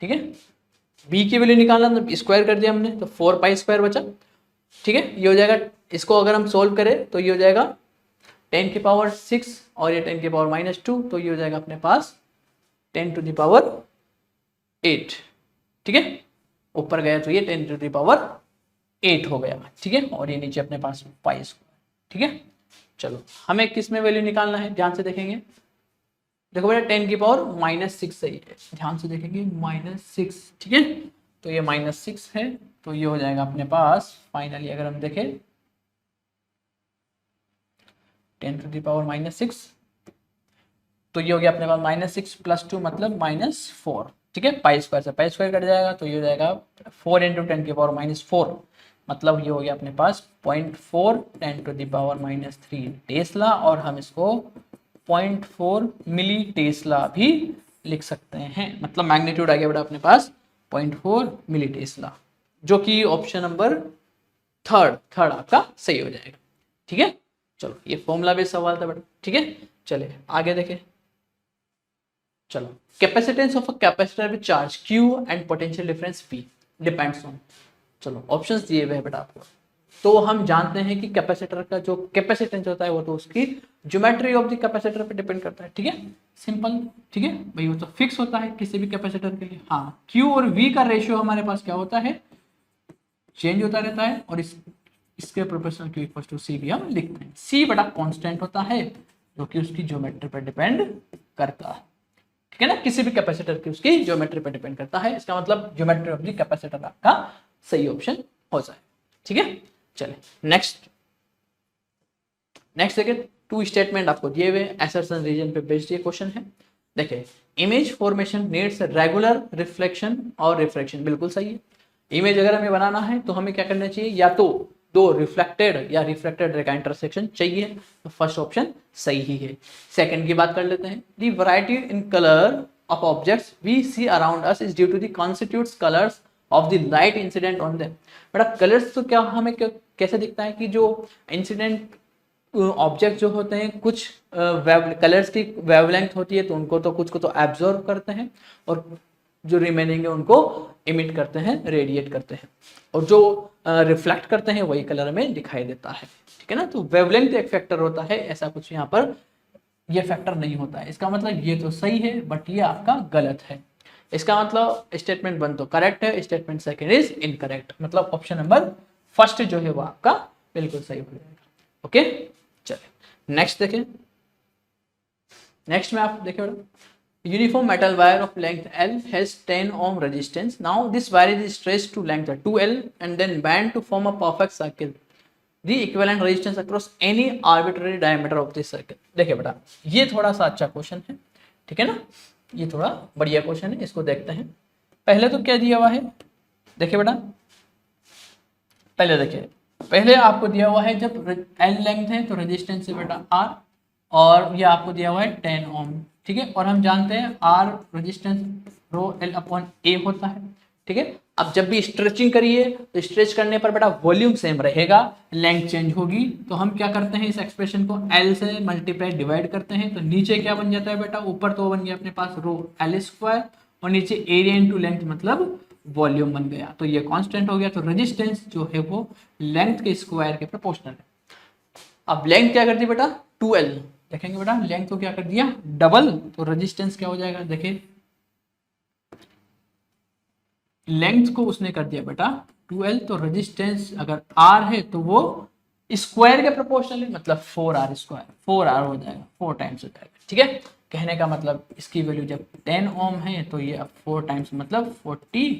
ठीक है, b की वैल्यू निकालना तो स्क्वायर कर दिया हमने, तो 4 पाई स्क्वायर बचा। ठीक है, ये हो जाएगा, इसको अगर हम सोल्व करें तो ये हो जाएगा 10 की पावर 6 और ये 10 की पावर -2, तो ये हो जाएगा अपने पास 10 टू द पावर 8। ठीक है, ऊपर गया तो ये 10 टू द पावर 8 हो गया। ठीक है, और ये नीचे अपने पास पाई स्क्वायर। ठीक है, चलो हमें किस में वैल्यू निकालना है, ध्यान से देखेंगे। देखो बेटा 10 की पावर -6 सही है, ध्यान से देखेंगे -6। ठीक है, तो ये -6 है, तो ये हो जाएगा अपने पास फाइनली अगर हम देखें 10 टू द पावर -6, तो ये हो गया अपने पास -6 प्लस 2 मतलब -4। ठीक है, पाई स्क्वायर से पाई स्क्वायर कट जाएगा, तो ये हो जाएगा 4 इंटू 10 की पावर -4, मतलब ये हो गया अपने पास 0.4 10 टू द पावर -3 टेस्ला, और हम इसको 0.4 मिली टेस्ला भी लिख सकते हैं। मतलब मैग्नीट्यूड आ गया बेटा अपने पास 0.4 मिली टेस्ला, जो कि ऑप्शन नंबर थर्ड आपका सही हो जाएगा। ठीक है, चलो ये फॉर्मूला बेस्ड सवाल था बेटा। ठीक है, चलिए आगे देखें। चलो, capacitance of a capacitor with charge Q and potential difference P depends on. चलो ऑप्शंस दिए हुए हैं बेटा आपको, तो हम जानते हैं कि कैपेसिटर का जो कैपेसिटेंस होता है वो तो उसकी ज्योमेट्री ऑफ द कैपेसिटर पे डिपेंड करता है। ठीक है, सिंपल। ठीक है भाई, वो तो फिक्स होता है किसी भी कैपेसिटर के लिए। हाँ, Q और V का रेशियो हमारे पास क्या होता है, चेंज होता रहता है, और इसके proportional Q equal to C भी हम लिखते हैं। C बड़ा कांस्टेंट होता है जो कि उसकी ज्योमेट्री पर डिपेंड करता है। ठीक है ना, किसी भी कैपेसिटर की उसकी ज्योमेट्री पर डिपेंड करता है, इसका मतलब ज्योमेट्री ऑफ द कैपेसिटर आपका सही ऑप्शन हो जाए। ठीक है, चले नेक्स्ट देखें। 2 स्टेटमेंट आपको दिए हुए, असर्शन रीजन पे बेस्ड ये क्वेश्चन है। देखिए, image formation needs regular reflection और रिफ्रैक्शन, बिल्कुल सही है। इमेज अगर हमें बनाना है तो हमें क्या करना चाहिए, या तो दो रिफ्लेक्टेड या रिफ्रैक्टेड रे का इंटरसेक्शन चाहिए, तो फर्स्ट ऑप्शन सही ही है। सेकंड की बात कर लेते हैं, the variety in colour of objects we see around us is due to the constitutes colours of the light incident on them. बेटा कलर्स तो क्या हमें कैसे दिखता है कि जो इंसिडेंट ऑब्जेक्ट जो होते हैं, कुछ कलर्स की वेवलेंथ होती है, तो उनको तो कुछ को तो एब्जॉर्ब करते हैं, और जो रिमेनिंग है उनको इमिट करते हैं, रेडिएट करते हैं, और जो रिफ्लेक्ट करते हैं वही कलर में दिखाई देता है। ठीक है ना, तो वेवलेंथ एक फैक्टर होता है, ऐसा कुछ यहाँ पर ये फैक्टर नहीं होता है। इसका मतलब ये तो सही है बट ये आपका गलत है। इसका मतलब स्टेटमेंट 1 तो करेक्ट है, स्टेटमेंट सेकंड इज इनकरेक्ट, मतलब ऑप्शन नंबर फर्स्ट जो है वो आपका बिल्कुल सही हो जाएगा। ओके, चलिए नेक्स्ट देखें। नेक्स्ट में आप देखें बेटा, uniform metal wire of length L has 10 ohm resistance. Now this wire is stretched to length 2L and then bent to form a perfect circle. The equivalent resistance across any arbitrary diameter of this circle. देखिए बेटा, ये थोड़ा सा अच्छा question है। ठीक है ना, ये थोड़ा बढ़िया क्वेश्चन है, इसको देखते हैं। पहले तो क्या दिया हुआ है, देखिए बेटा, पहले आपको दिया हुआ है जब L लेंथ है तो रेजिस्टेंस है बेटा R, और ये आपको दिया हुआ है 10 ओम। ठीक है, और हम जानते हैं R resistance rho L upon A होता है। ठीक है, अब जब भी स्ट्रेचिंग करिए तो स्ट्रेच करने पर बेटा वॉल्यूम सेम रहेगा, लेंथ चेंज होगी, तो हम क्या करते हैं, इस एक्सप्रेशन को L से मल्टीप्लाई डिवाइड करते हैं, तो नीचे क्या बन जाता है बेटा, ऊपर तो बन गया अपने पास रो L स्क्वायर, और नीचे एरिया इंटू लेंथ मतलब वॉल्यूम बन गया, तो ये कांस्टेंट हो गया। तो रेजिस्टेंस जो है वो लेंथ के स्क्वायर के प्रोपोर्शनल है। अब लेंथ क्या कर दी बेटा 2L, देखेंगे बेटा लेंथ को क्या कर दिया डबल, तो रेजिस्टेंस क्या हो जाएगा, देखिए लेंथ को उसने कर दिया बेटा 12 तो रेजिस्टेंस अगर R है तो वो स्क्वायर के प्रोपोर्शनल है, मतलब 4R स्क्वायर, 4R हो जाएगा, 4 टाइम्स हो जाएगा। ठीक है, कहने का मतलब इसकी वैल्यू जब 10 ओम है तो ये अब 4 टाइम्स मतलब 40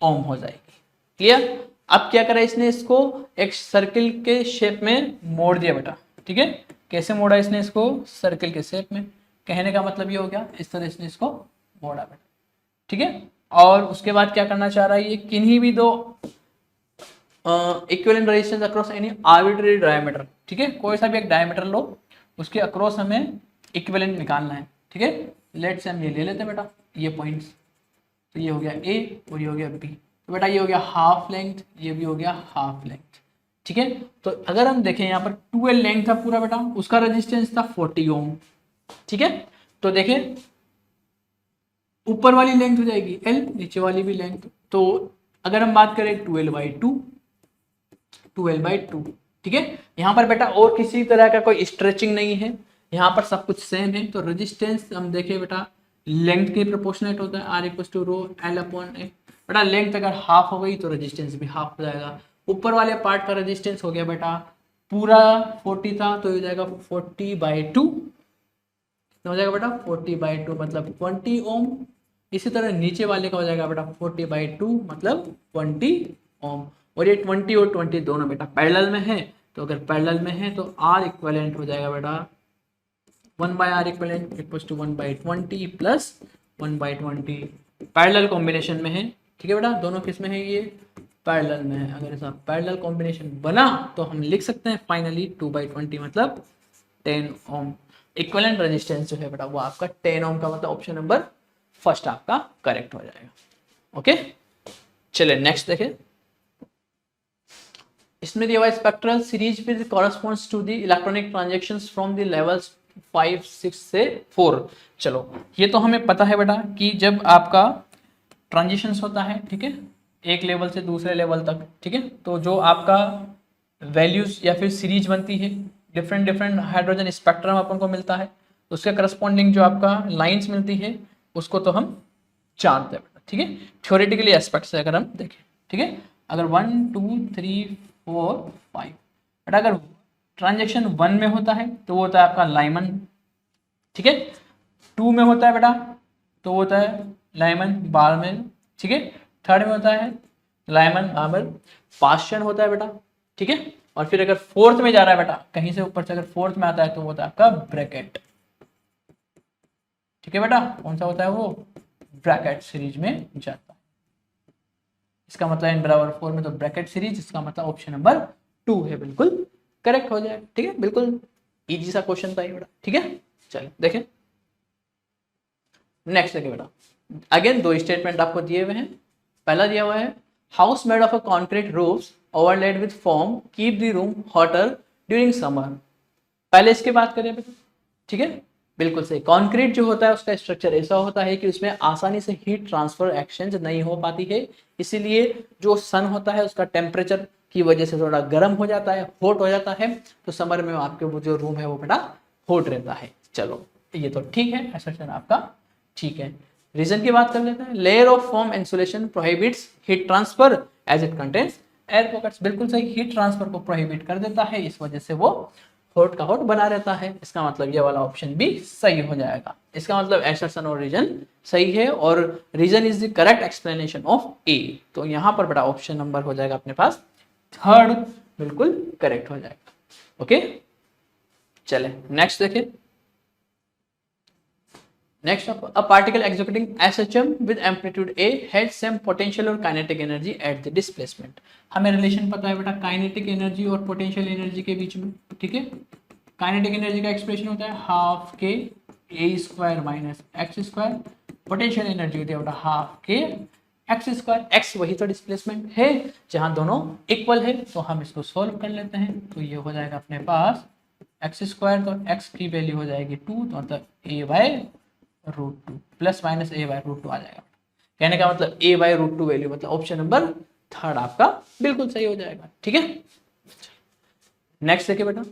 ओम हो जाएगी। क्लियर। अब क्या करा इसने, इसको एक सर्किल के शेप में मोड़ दिया बेटा। ठीक है, कैसे मोड़ा इसने इसको, सर्किल के शेप में। कहने का मतलब ये हो गया, इस तरह इसने इसको मोड़ा बेटा। ठीक है, और उसके बाद क्या करना चाह रहा है ये, किन्हीं भी दो equivalent resistance across any arbitrary diameter. ठीक है, कोई सा भी एक डायमीटर लो, उसके अक्रॉस हमें इक्विवेलेंट निकालना है। ठीक है, लेट से हम ये ले लेते हैं बेटा, ये पॉइंट्स, तो ये हो गया ए और ये हो गया बी। तो बेटा ये हो गया हाफ लेंथ, ये भी हो गया हाफ लेंथ। ठीक है, तो अगर हम देखें यहाँ पर 12 लेंथ था पूरा बेटा, उसका रेजिस्टेंस था 40 ओम। ठीक है, तो देखें ऊपर वाली लेंथ हो जाएगी L, नीचे वाली भी लेंथ। तो अगर हम बात करें 12/2, 12/2। ठीक है, यहाँ पर बेटा और किसी तरह का कोई स्ट्रेचिंग नहीं है, यहाँ पर सब कुछ सेम है। तो रेजिस्टेंस हम देखें बेटा लेंथ के प्रोपोर्शनेट होता है, R = रो L/A। बेटा लेंथ अगर हाफ हो गई तो रेजिस्टेंस भी हाफ हो जाएगा। ऊपर वाले पार्ट का रेजिस्टेंस हो गया बेटा पूरा 40 था, तो ये हो जाएगा 40/2 हो जाएगा बेटा 40/2 मतलब 20 ओम। इसी तरह नीचे वाले का हो जाएगा बेटा 40/2 मतलब 20 ओम। और ये 20 और 20 दोनों बेटा पैरेलल में है, तो अगर पैरेलल में है तो R इक्विवेलेंट हो जाएगा बेटा 1/R equivalent = 1/20 plus 1/20। Parallel combination में है। ठीक है बेटा, दोनों किस में है, ये पैरेलल में है। अगर ऐसा पैरेलल कॉम्बिनेशन बना तो हम लिख सकते हैं फाइनली 2/20 मतलब 10 ओम। इक्विवेलेंट रेजिस्टेंस जो है बेटा वो आपका 10 ओम का, मतलब ऑप्शन नंबर फर्स्ट आपका करेक्ट हो जाएगा। ओके, चलिए नेक्स्ट देखें। इसमें दिया हुआ spectral series with corresponds to the electronic transactions from the levels 5, 6 से 4। चलो ये तो हमें पता है बेटा कि जब आपका ट्रांजिशंस होता है, ठीक है, एक लेवल से दूसरे लेवल तक, ठीक है, तो जो आपका वैल्यूज या फिर सीरीज बनती है, डिफरेंट डिफरेंट हाइड्रोजन स्पेक्ट्रम अपन को मिलता है, उसके करस्पॉन्डिंग जो आपका लाइंस मिलती है उसको तो हम जानते हैं बेटा। ठीक है, थ्योरेटिकली एस्पेक्ट से अगर हम देखें, ठीक है, अगर 1, 2, 3, 4, 5 बेटा अगर ट्रांजेक्शन 1 में होता है तो वो होता है आपका लाइमन। ठीक है, 2 में होता है बेटा तो वो होता है लाइमन बार्मेल। ठीक है, 3rd में होता है लाइमन बार्मेल पास्चन होता है बेटा। ठीक है, और फिर अगर 4th में जा रहा है बेटा, कहीं से ऊपर से अगर 4th में आता है तो वो होता है आपका ब्रैकेट। ठीक है बेटा, कौन सा होता है वो, ब्रैकेट सीरीज में जाता है। इसका मतलब n = 4 में तो ब्रैकेट सीरीज, इसका मतलब ऑप्शन नंबर 2 है, बिल्कुल करेक्ट हो जाएगा। ठीक है, बिल्कुल इजी सा क्वेश्चन था ये बेटा। ठीक है, चलिए देखें नेक्स्ट देखिए बेटा, अगेन 2 स्टेटमेंट आपको दिए हुए हैं। पहला दिया हुआ है house made of a concrete roofs overlaid with foam keep the room hotter during summer. पहले इसकी बात करें बेटा, ठीक है, बिल्कुल सही। कंक्रीट जो होता है उसका स्ट्रक्चर ऐसा होता है कि उसमें आसानी से हीट ट्रांसफर एक्सचेंज नहीं हो पाती है, इसीलिए जो सन होता है उसका टेम्परेचर की वजह से थोड़ा गर्म हो जाता है, हॉट हो जाता है, तो समर में आपके वो जो रूम है वो बेटा हॉट रहता है। चलो ये तो ठीक है, एसर्शन आपका ठीक है। रीजन की बात कर लेते हैं, layer of foam insulation prohibits heat transfer as it contains air pockets. बिल्कुल सही, हीट ट्रांसफर को प्रोहिबिट कर देता है, इस वजह से वो हॉट का हॉट बना रहता है। इसका मतलब ये वाला ऑप्शन भी सही हो जाएगा। इसका मतलब एसर्शन और रीजन सही है, और reason is the correct explanation of A. तो यहाँ पर बेटा ऑप्शन नंबर हो जाएगा अपने पास 3rd, बिल्कुल करेक्ट हो जाएगा। ओके, चले नेक्स्ट देखें। Next a particle executing SHM with amplitude A had same potential और kinetic energy at the displacement. हमें रिलेशन पता है बेटा काइनेटिक एनर्जी और पोटेंशियल एनर्जी के बीच में। ठीक है, काइनेटिक एनर्जी का एक्सप्रेशन होता है ½ k A² - x²। Potential energy होती है बेटा ½ k x²। x वही तो डिस्प्लेसमेंट है, जहां दोनों इक्वल है, तो हम इसको सोल्व कर लेते हैं। तो ये हो जाएगा अपने पास x², तो x की वैल्यू हो जाएगी 2, तो मतलब a/√2 प्लस माइनस a/√2 आ जाएगा। कहने का मतलब a/√2 वैल्यू, मतलब ऑप्शन नंबर 3rd आपका बिल्कुल सही हो जाएगा। ठीक है, नेक्स्ट देखिए बेटा,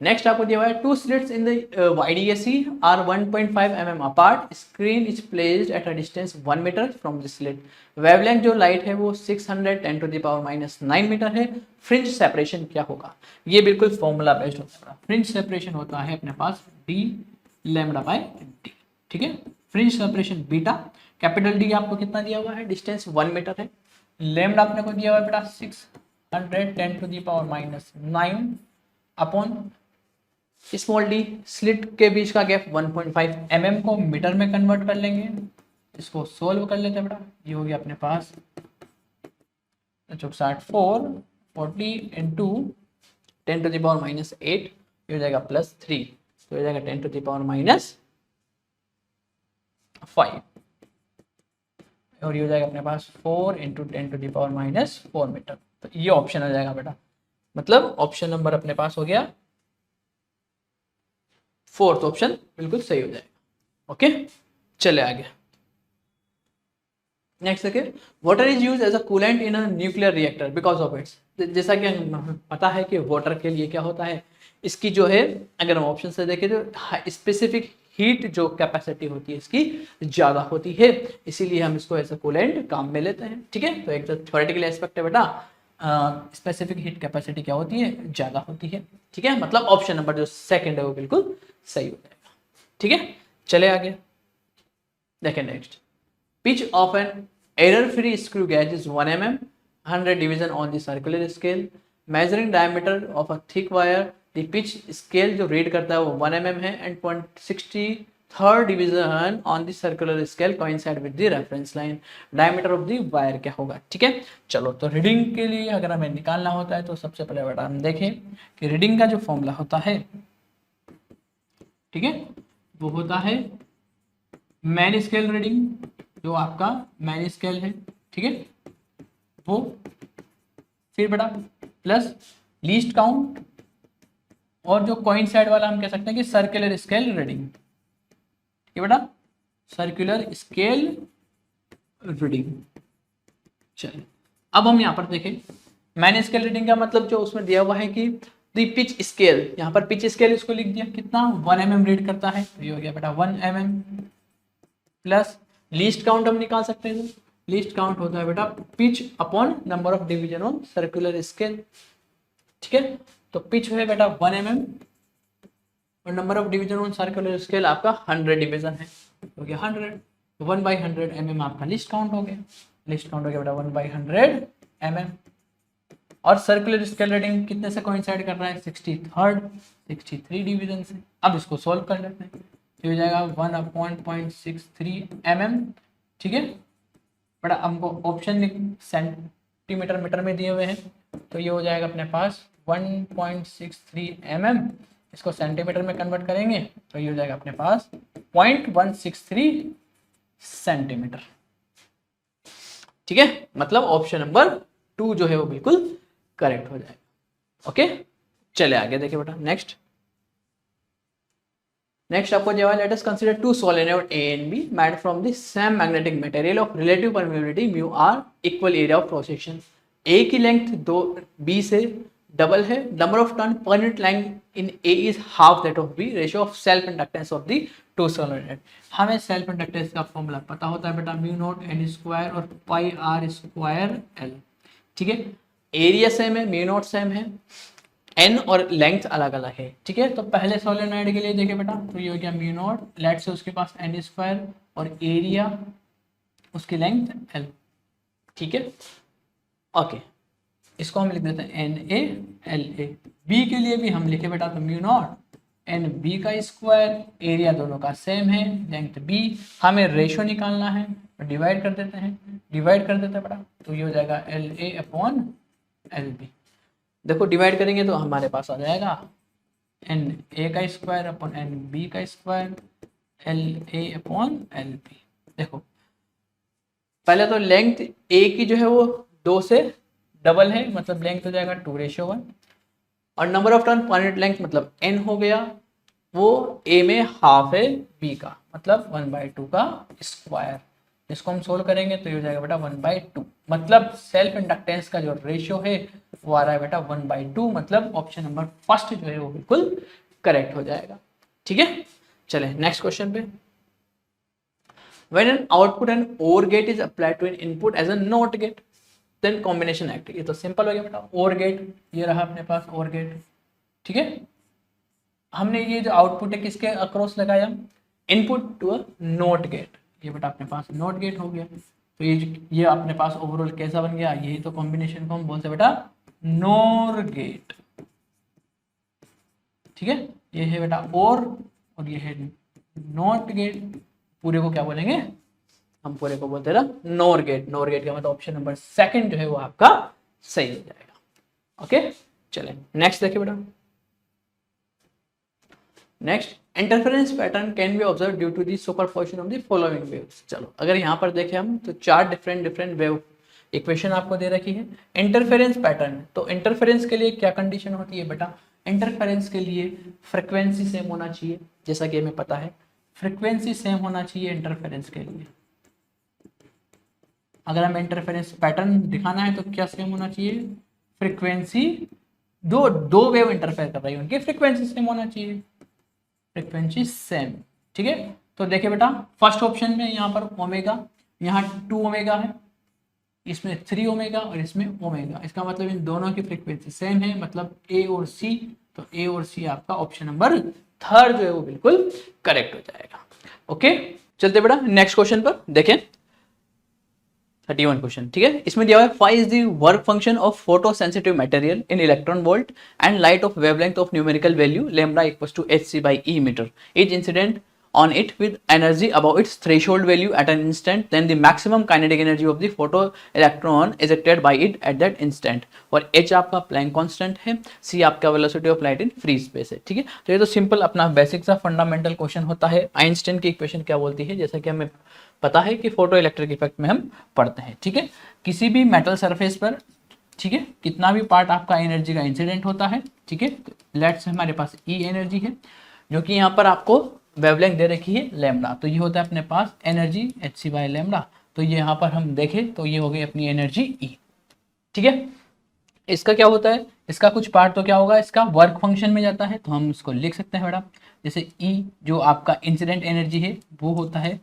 नेक्स्ट आपको दिया हुआ है 2 slits in the YDAC are 1.5 mm apart. Screen is placed at a distance 1 meter from the slit. Wavelength जो लाइट है वो 610 to the power minus 9 metre है. फ्रिंज सेपरेशन क्या होगा? ये बिल्कुल फॉर्मूला बेस्ड होता है. फ्रिंज सेपरेशन होता है अपने पास d लैम्डा बाय d. ठीक है, fringe separation beta. Capital D आपको कितना दिया हुआ है? डिस्टेंस 1 मीटर है. लैम्डा अपने को दिया हुआ है बेटा 610 to the power minus 9 upon small D. Slit के बीच का गैप 1.5 mm को मीटर में कन्वर्ट कर लेंगे. इसको सोल्व कर लेते हैं बेटा. ये हो गया अपने पास 40 into 10 to the power minus 8, ये हो जाएगा प्लस 3, तो हो जाएगा 10 टू द पावर माइनस 5, और ये हो जाएगा अपने पास 4 into 10 to the power minus 4 metre. तो ये ऑप्शन आ जाएगा बेटा. मतलब ऑप्शन नंबर अपने पास हो गया 4th ऑप्शन बिल्कुल सही हो जाएगा. ओके, चले आगे. नेक्स्ट देखिए, water is use as a coolant in a nuclear reactor because of its. जैसा कि हमें पता है कि वाटर के लिए क्या होता है, इसकी जो है अगर हम ऑप्शन से देखें तो स्पेसिफिक हीट जो कैपेसिटी होती है इसकी ज़्यादा होती है, इसीलिए हम इसको एज अ कूलेंट काम में लेते हैं. ठीक है, तो एक तो थ्योरेटिकल एस्पेक्ट है बेटा, स्पेसिफिक हीट कैपेसिटी क्या होती है? ज़्यादा होती है. ठीक है, मतलब ऑप्शन नंबर जो सेकंड है वो बिल्कुल सही हो जाएगा. ठीक है, चले आगे देखें. Next, pitch of an error free screw gauge is 1 mm, 100 division on the circular scale. Measuring diameter of a thick wire, the pitch scale जो रीड करता है वो 1 mm है, and 0.63 division on the circular scale coincide with the reference line. Diameter of the wire क्या होगा? ठीक है, चलो तो रीडिंग के लिए अगर हमें निकालना होता है तो सबसे पहले बेटा हम देखें कि रीडिंग का जो फॉर्मूला होता है, ठीक है, वो होता है मैन स्केल रीडिंग, जो आपका मैन स्केल है. ठीक है, वो फिर बेटा प्लस लीस्ट काउंट, और जो कोइंसाइड वाला हम कह सकते हैं कि सर्कुलर स्केल रीडिंग. ठीक है बेटा, सर्कुलर स्केल रीडिंग. चलिए अब हम यहाँ पर देखें मैन स्केल रीडिंग का मतलब जो उसमें दिया हुआ है कि दी पिच स्केल, यहाँ पर पिच स्केल इसको लिख दिया कितना 1 mm रीड करता है, तो ये हो गया बेटा 1 mm. प्लस लीस्ट काउंट हम निकाल सकते हैं. लीस्ट काउंट होता है बेटा pitch upon number of division on circular scale. ठीक है, तो पिच है बेटा 1 mm और number of division on circular scale आपका 100 डिवीजन है, हो गया 100. 1/100 mm आपका लिस्ट काउंट हो गया. लिस्ट काउंट हो गया बेटा 1/100 mm. और सर्कुलर स्केल रीडिंग कितने से कोइंसाइड कर रहा है? 63 डिवीजन से. अब इसको सॉल्व कर लेते हैं, तो हो जाएगा 1/0.63 mm. ठीक है बड़ा, हमको ऑप्शन सेंटीमीटर मीटर में दिए हुए हैं, तो ये हो जाएगा अपने पास 1.63 mm. इसको सेंटीमीटर में कन्वर्ट करेंगे तो ये हो जाएगा अपने पास 0.163 सेंटीमीटर. ठीक है, मतलब ऑप्शन नंबर 2 जो है वो बिल्कुल करेक्ट हो जाएगा. ओके, चले आगे देखिए बेटा. नेक्स्ट आपको जो है let us consider 2 solenoid A and B made from the same magnetic material of relative permeability mu R equal area of cross section. A की लेंथ 2 B से डबल है. Number of turn per unit length in A is half that of B. Ratio of self inductance of the 2 solenoid. हमें self inductance का formula पता होता है बेटा mu not N square और पाई R स्क्वायर L. ठीक है, एरिया सेम है, म्यू नॉट सेम है, एन और लेंथ अलग अलग है. ठीक है, तो पहले सोलेनॉइड के लिए देखिए बेटा, तो ये हो गया म्यू नॉट, लेट से उसके पास एन स्क्वायर और एरिया उसकी लेंथ एल. ठीक है, ओके, इसको हम लिख देते हैं N A L A. B के लिए भी हम लिखे बेटा तो म्यू नॉट एन बी का स्क्वायर, एरिया दोनों का सेम है, लेंथ बी. हमें रेशो निकालना है, डिवाइड कर देते हैं, बेटा, तो ये हो जाएगा L A upon L B. देखो डिवाइड करेंगे तो हमारे पास आ जाएगा एन ए का स्क्वायर अपॉन एन बी का square L A upon L B. देखो पहले तो लेंथ ए की जो है वो 2 से डबल है, मतलब लेंथ हो जाएगा 2:1, और number of turn per unit length मतलब n हो गया, वो a में हाफ है b का, मतलब 1/2 का स्क्वायर. इसको हम सोल्व करेंगे तो ये हो जाएगा बेटा 1/2, मतलब सेल्फ इंडक्टेंस का जो रेशियो है वो आ रहा है बेटा 1/2, मतलब ऑप्शन नंबर फर्स्ट जो है वो बिल्कुल करेक्ट हो जाएगा। ठीक है, चले नेक्स्ट क्वेश्चन पे। When an output and OR gate is applied to an input as a NOT gate, then combination act। ये तो सिंपल हो गया बेटा, OR gate ये रहा अपने पास OR gate। ठीक है, हमने ये जो आउटपुट है किसके अक्रॉस लगाया, input to a not gate, ये बेटा अपने पास नॉट गेट हो गया। तो ये अपने पास ओवरऑल कैसा बन गया, यही तो कॉम्बिनेशन को हम बोलते बेटा नॉर गेट। ठीक है, ये है बेटा और ये है नॉट गेट, पूरे को क्या बोलेंगे, हम पूरे को बोलते हैं नॉर गेट। नॉर गेट का मतलब ऑप्शन नंबर सेकंड जो है वो आपका सही हो जाएगा। ओके, चले नेक्स्ट देखिए बेटा। Next, interference pattern can be observe due to the superposition of the following waves. चलो अगर यहाँ पर देखें हम तो 4 डिफरेंट वेव इक्वेशन आपको दे रखी है। इंटरफेरेंस पैटर्न, तो इंटरफेरेंस के लिए क्या कंडीशन होती है बेटा, इंटरफेरेंस के लिए फ्रिक्वेंसी सेम होना चाहिए, जैसा कि हमें पता है फ्रिक्वेंसी सेम होना चाहिए इंटरफेरेंस के लिए। अगर हमें इंटरफेरेंस पैटर्न दिखाना है तो क्या सेम होना चाहिए, फ्रीक्वेंसी, दो वेव इंटरफेयर कर रही है उनकी फ्रीक्वेंसी सेम होना चाहिए, फ्रीक्वेंसी सेम। ठीक है, तो देखिए बेटा फर्स्ट ऑप्शन में यहाँ पर ओमेगा, यहाँ 2 ओमेगा है, इसमें 3 ओमेगा और इसमें ओमेगा, इसका मतलब इन दोनों की फ्रीक्वेंसी सेम है, मतलब ए और सी। तो ए और सी आपका ऑप्शन नंबर थर्ड जो है वो बिल्कुल करेक्ट हो जाएगा। ओके, चलते बेटा नेक्स्ट क्वेश्चन पर देखें, 31 क्वेश्चन। ठीक है, इसमें दिया हुआ है find is the work function of photo sensitive material in electron volt and light of wavelength of numerical value lambda equals to hc/e metre is incident on it with energy above its threshold value at an instant, then the maximum kinetic energy of the photo electron ejected by it at that instant। और h आपका Planck constant है, c आपका velocity of light in free space है। ठीक है, तो ये तो सिंपल अपना बेसिक सा फंडामेंटल क्वेश्चन होता है। आइंस्टाइन की इक्वेशन क्या बोलती है, जैसा कि हमें पता है कि फोटो इलेक्ट्रिक इफेक्ट में हम पढ़ते हैं। ठीक है, किसी भी मेटल सरफेस पर, ठीक है, कितना भी पार्ट आपका एनर्जी का इंसिडेंट होता है। ठीक है, लेट्स हमारे पास ई एनर्जी है, जो कि यहाँ पर आपको वेवलेंथ दे रखी है लैम्डा, तो ये होता है अपने पास एनर्जी hc/लैम्डा। तो ये यहाँ पर हम देखें तो ये हो गई अपनी एनर्जी E। ठीक है, इसका क्या होता है, इसका कुछ पार्ट तो क्या होगा, इसका वर्क फंक्शन में जाता है, तो हम इसको लिख सकते हैं बेटा, जैसे E जो आपका इंसिडेंट एनर्जी है वो होता है।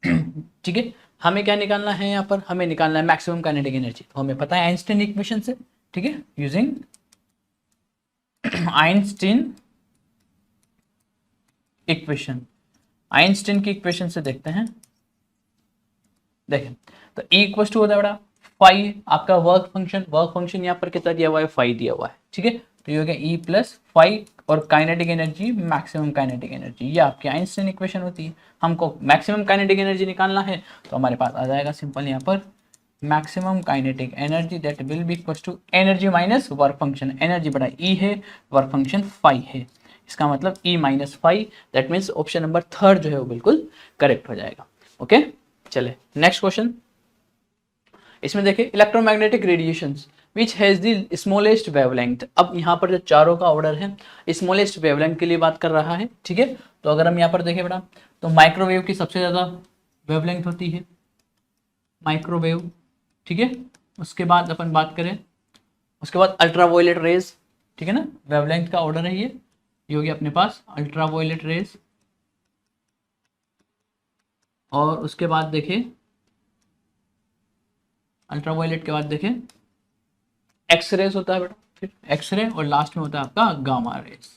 ठीक है, हमें क्या निकालना है, यहाँ पर हमें निकालना है मैक्सिमम काइनेटिक एनर्जी, तो हमें पता है आइंस्टाइन इक्वेशन से। ठीक है, यूजिंग आइंस्टाइन इक्वेशन, आइंस्टाइन की इक्वेशन से देखते हैं। देखें तो E इक्वल टू होता है बेटा फाई, आपका वर्क फंक्शन यहाँ पर कितना दिया हुआ है, फाई दिया हुआ है। ठीक है, तो ये हो गया E प्लस फाई, और kinetic energy maximum kinetic energy, ये आपकी आइंस्टाइन इक्वेशन होती है। हमको मैक्सिमम काइनेटिक एनर्जी निकालना है तो हमारे पास आ जाएगा सिंपल यहाँ पर maximum kinetic energy that will be equal to energy minus work function. Energy बड़ा E है, वर्क फंक्शन फाई है, इसका मतलब E minus phi, that means option number third जो है वो बिल्कुल करेक्ट हो जाएगा। ओके, चले नेक्स्ट क्वेश्चन। इसमें देखिए electromagnetic radiations which has the smallest wavelength. अब यहाँ पर जो चारों का ऑर्डर है स्मॉलेस्ट वेवलेंथ के लिए बात कर रहा है। ठीक है, तो अगर हम यहाँ पर देखें बेटा तो माइक्रोवेव की सबसे ज़्यादा वेवलेंथ होती है माइक्रोवेव। ठीक है, उसके बाद अपन बात करें, उसके बाद अल्ट्रावायलेट रेज। ठीक है ना, वेवलेंथ का ऑर्डर है ये होगी अपने पास अल्ट्रावायलेट रेज, और उसके बाद देखें अल्ट्रावायलेट के बाद देखें एक्सरेज होता है बेटा, फिर एक्सरे, और लास्ट में होता है आपका गामा रेज।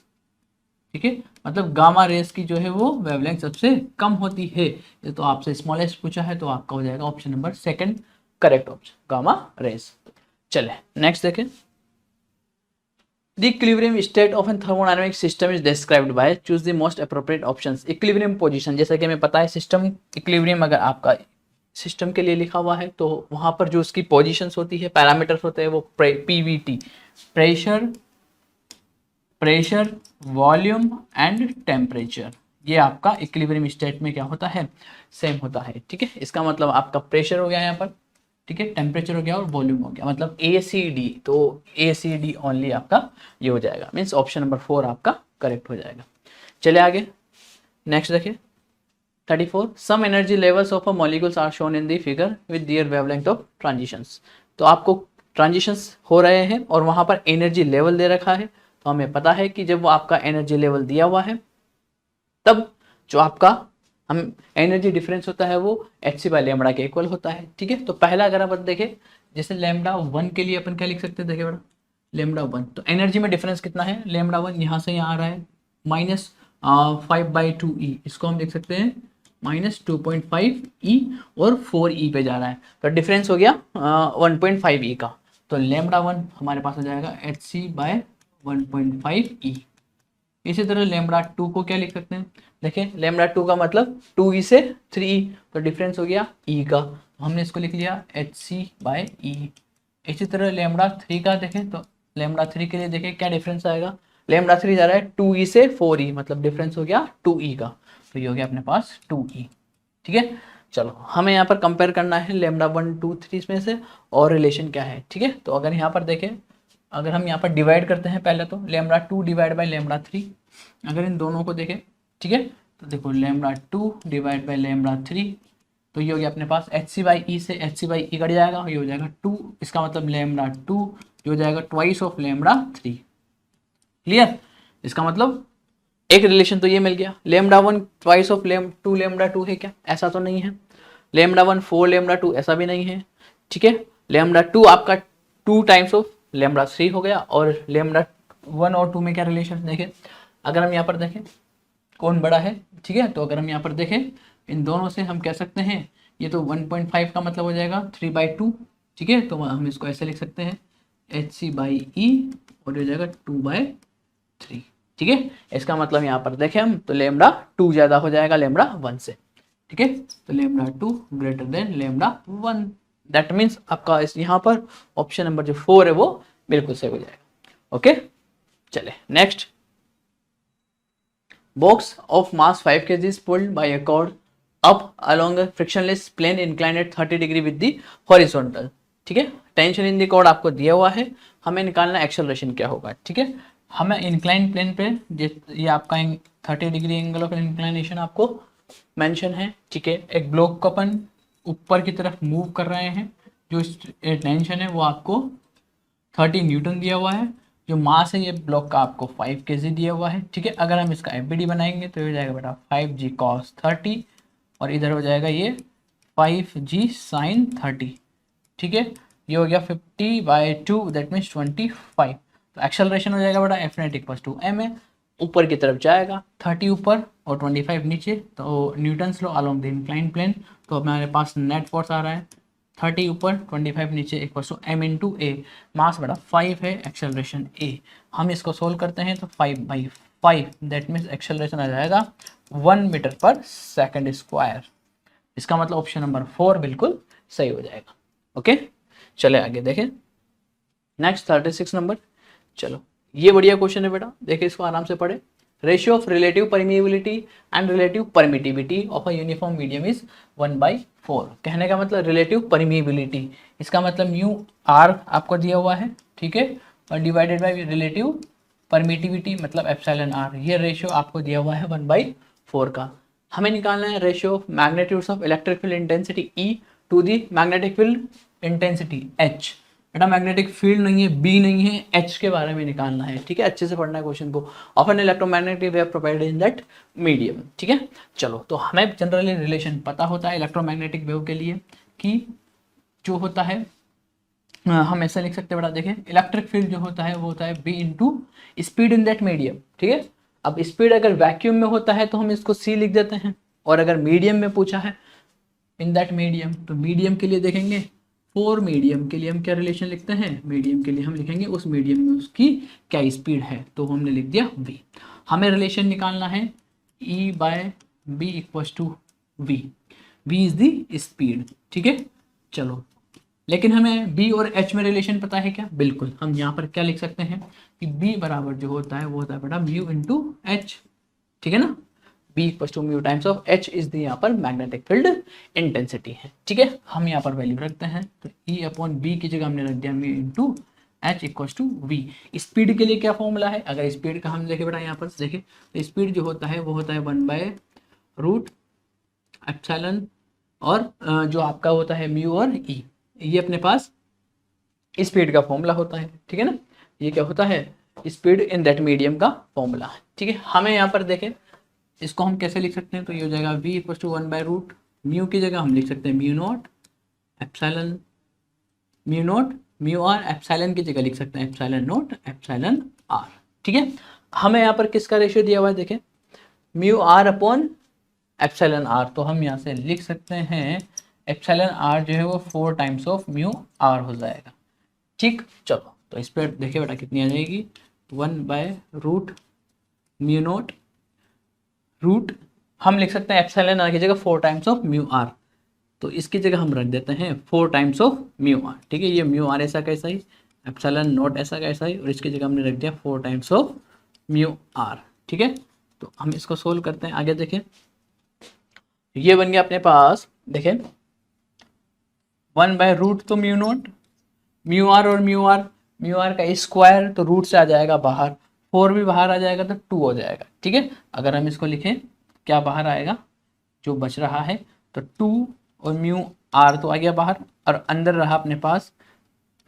ठीक है, मतलब गामा रेज की जो है वो वेवलेंथ सबसे कम होती है। ये तो आपसे स्मॉलेस्ट पूछा है तो आपका हो जाएगा option number second correct option, gamma rays. चले नेक्स्ट देखें, The equilibrium state of a thermodynamic system is described by choose the most appropriate options। Equilibrium position, जैसा कि हमें पता है सिस्टम इक्विलिब्रियम अगर आपका सिस्टम के लिए लिखा हुआ है तो वहां पर जो उसकी पोजीशंस होती है, पैरामीटर्स होते हैं वो Pvt, pressure volume and temperature, ये आपका इक्विलिब्रियम स्टेट में क्या होता है, सेम होता है। ठीक है, इसका मतलब आपका प्रेशर हो गया यहाँ पर, ठीक है, टेम्परेचर हो गया और वॉल्यूम हो गया, मतलब ACD, तो ACD ओनली आपका ये हो जाएगा, मीन्स ऑप्शन नंबर 4 आपका करेक्ट हो जाएगा। चले आगे नेक्स्ट देखिए, 34 some energy levels of a molecules are shown in the figure with their wavelength of transitions. तो आपको ट्रांजिशंस हो रहे हैं और वहां पर एनर्जी लेवल दे रखा है, तो हमें पता है कि जब वो आपका एनर्जी लेवल दिया हुआ है तब जो आपका हम एनर्जी डिफरेंस होता है वो hc/λ के इक्वल होता है। ठीक है, तो पहला अगर अपन देखें जैसे λ1 के लिए अपन क्या लिख सकते हैं, देखिए बड़ा λ1 तो एनर्जी में डिफरेंस कितना है, λ1 यहाँ से यहाँ आ रहा है -5/2e, इसको हम लिख सकते हैं -2.5e और 4e पे जा रहा है, तो डिफरेंस हो गया 1.5e का। तो λ1 हमारे पास हो जाएगा hc/1.5e। इसी तरह λ2 को क्या लिख सकते हैं, देखिए λ2 का मतलब 2e से 3e, तो डिफरेंस हो गया e का, तो हमने इसको लिख लिया hc/e। इसी तरह λ3 का देखें तो λ3 के लिए देखें क्या डिफरेंस आएगा, λ3 जा रहा है 2e से 4e, मतलब डिफरेंस हो गया 2e का, तो ये हो गया अपने पास 2e। ठीक है, चलो हमें यहाँ पर कंपेयर करना है λ1 2 3 में से और रिलेशन क्या है। ठीक है, तो अगर यहाँ पर देखें, अगर हम यहाँ पर डिवाइड करते हैं पहले तो λ2 डिवाइड बाई λ3, अगर इन दोनों को देखें, ठीक है, तो देखो λ2 डिवाइड बाई λ3, तो ये हो गया अपने पास hc/e से hc/e कट जाएगा, ये हो जाएगा 2, इसका मतलब λ2 जो हो जाएगा ट्वाइस ऑफ λ3। क्लियर, इसका मतलब एक रिलेशन तो ये मिल गया। λ1 ट्वाइस ऑफ λ2 है क्या, ऐसा तो नहीं है। λ1 4 λ2 ऐसा भी नहीं है। ठीक है, λ2 आपका 2 टाइम्स ऑफ λ3 हो गया, और λ1 और 2 में क्या रिलेशन देखें, अगर हम यहाँ पर देखें कौन बड़ा है। ठीक है, तो अगर हम यहाँ पर देखें इन दोनों से हम कह सकते हैं ये तो 1.5 का मतलब हो जाएगा 3/2। ठीक है, तो हम इसको ऐसे लिख सकते हैं hc/e और हो जाएगा 2/3। ठीक है, इसका मतलब यहाँ पर देखें हम तो λ2 ज़्यादा हो जाएगा λ1 से। ठीक है, तो λ2 ग्रेटर देन λ1, दैट मीन्स आपका इस यहाँ पर ऑप्शन नंबर जो 4 है वो बिल्कुल सही हो जाएगा। ओके, चले next. Box of mass 5 kg is pulled by a cord up along a frictionless plane inclined at 30 degree with the horizontal। ठीक है, टेंशन इन दी कॉर्ड आपको दिया हुआ है, हमें निकालना एक्सेलरेशन क्या होगा। ठीक है, हमें इंक्लाइन प्लेन पे ये आपका 30 डिग्री एंगल ऑफ इंक्लाइनेशन आपको मेंशन है। ठीक है, एक ब्लॉक को अपन ऊपर की तरफ मूव कर रहे हैं, जो टेंशन है वो आपको 30 न्यूटन दिया हुआ है, जो मास है ये ब्लॉक का आपको 5 kg दिया हुआ है। ठीक है, अगर हम इसका एफबीडी बनाएंगे तो ये हो जाएगा बेटा 5g cos 30 और इधर हो जाएगा ये 5g sin 30। ठीक है, ये हो गया 50/2 दैट मीन्स 25। तो एक्सेलरेशन हो जाएगा बेटा F net equals to ma, ऊपर की तरफ जाएगा 30 ऊपर और 25 नीचे, तो Newton's law along the incline plane, तो हमारे पास नेट फोर्स आ रहा है 30 ऊपर 25 नीचे इक्वल्स टू m इंटू ए, मास बड़ा 5 है, एक्सेलरेशन a। हम इसको सोल्व करते हैं तो 5/5 दैट मीन्स एक्सेलरेशन आ जाएगा 1 मीटर पर सेकंड स्क्वायर। इसका मतलब ऑप्शन नंबर 4 बिल्कुल सही हो जाएगा। ओके, चले आगे देखें नेक्स्ट 36 नंबर। चलो ये बढ़िया क्वेश्चन है बेटा, देखिए इसको आराम से पढ़े। Ratio of relative permeability and relative permittivity of a uniform medium is 1/4। कहने का मतलब रिलेटिव परमिएबिलिटी, इसका मतलब म्यू आर आपको दिया हुआ है। ठीक है, और डिवाइडेड बाय रिलेटिव परमिटिविटी मतलब एप्सिलॉन आर, ये रेशियो आपको दिया हुआ है 1/4 का। हमें निकालना है ratio of magnitudes of electric field intensity E to the magnetic field intensity H। बेटा मैग्नेटिक फील्ड नहीं है, बी नहीं है, एच के बारे में निकालना है। ठीक है, अच्छे से पढ़ना है क्वेश्चन को। Of an electromagnetic wave provided in that medium. ठीक है, चलो तो हमें जनरली रिलेशन पता होता है इलेक्ट्रोमैग्नेटिक वेव के लिए कि जो होता है हम ऐसा लिख सकते हैं बेटा, देखें इलेक्ट्रिक फील्ड जो होता है वो होता है B into speed in that medium. ठीक है, अब स्पीड अगर वैक्यूम में होता है तो हम इसको सी लिख देते हैं, और अगर मीडियम में पूछा है इन दैट मीडियम, तो मीडियम के लिए देखेंगे फॉर मीडियम के लिए हम क्या रिलेशन लिखते हैं, मीडियम के लिए हम लिखेंगे उस मीडियम में उसकी क्या स्पीड है, तो हमने लिख दिया v। हमें रिलेशन निकालना है E/b equals to v, v is the speed. ठीक है, चलो लेकिन हमें b और h में रिलेशन पता है क्या, बिल्कुल हम यहाँ पर क्या लिख सकते हैं कि b बराबर जो होता है वो होता है बेटा म्यू इंटू एच। ठीक है ना, B equals to mu times of H is the यहाँ पर मैग्नेटिक फील्ड इंटेंसिटी है। ठीक है, हम यहाँ पर वैल्यू रखते हैं, तो E/B की जगह हमने रख दिया mu into H equals to V। Speed के लिए क्या फॉर्मूला है, अगर स्पीड का हम देखें बेटा यहाँ पर देखें तो स्पीड जो होता है वो होता है 1/√m एप्सिलॉन और जो आपका होता है म्यू और ई, ये अपने पास स्पीड का फॉर्मूला होता है, ठीक है ना। ये क्या होता है, स्पीड इन दैट मीडियम का फॉर्मूला है, ठीक है। हमें यहाँ पर देखें इसको हम कैसे लिख सकते हैं, तो ये हो जाएगा v इक्वल टू 1/रूट म्यू की जगह हम लिख सकते हैं mu not epsilon, mu nought mu R, epsilon की जगह लिख सकते हैं एप्सिलॉन नॉट एप्सिलॉन आर, ठीक है। हमें यहाँ पर किसका रेशियो दिया हुआ है, देखें mu R upon epsilon R, तो हम यहाँ से लिख सकते हैं एप्सिलॉन आर जो है वो 4 टाइम्स ऑफ म्यू आर हो जाएगा, ठीक। चलो तो इस पर देखिए बेटा कितनी आ जाएगी, 1/रूट म्यू नॉट रूट, हम लिख सकते हैं एप्सिलॉन आर की जगह 4 टाइम्स ऑफ म्यू आर, तो इसकी जगह हम रख देते हैं 4 टाइम्स ऑफ म्यू आर, ठीक है। ये म्यू आर ऐसा कैसा ही, एप्सिलॉन नॉट ऐसा कैसा ही, और इसकी जगह हमने रख दिया 4 टाइम्स ऑफ म्यू आर, ठीक है। तो हम इसको सोल्व करते हैं, आगे देखें ये बन गया अपने पास, देखें 1/रूट तो म्यू नॉट म्यू आर और म्यू आर का स्क्वायर, तो रूट से आ जाएगा बाहर, 4 भी बाहर आ जाएगा तो 2 हो जाएगा, ठीक है। अगर हम इसको लिखें क्या बाहर आएगा, जो बच रहा है तो 2 और म्यू आर तो आ गया बाहर, और अंदर रहा अपने पास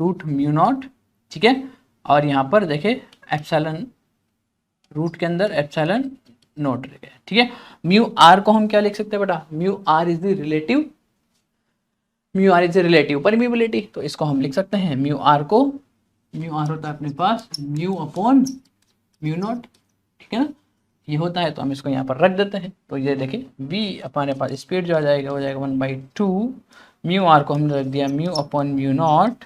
रूट म्यू नॉट, ठीक है। और यहाँ पर देखें एप्सिलॉन, रूट के अंदर एप्सिलॉन नॉट रह गया, ठीक है। म्यू आर को हम क्या लिख सकते हैं बेटा, mu R is the relative, mu R is a relative permeability, तो इसको हम लिख सकते हैं म्यू आर को, म्यू आर होता है अपने पास म्यू अपॉन म्यू नॉट, ठीक है ना, ये होता है, तो हम इसको यहाँ पर रख देते हैं। तो ये देखिए v अपने पास स्पीड जो आ जाएगा हो जाएगा 1/2, म्यू आर को हमने रख दिया म्यू अपॉन म्यू नॉट,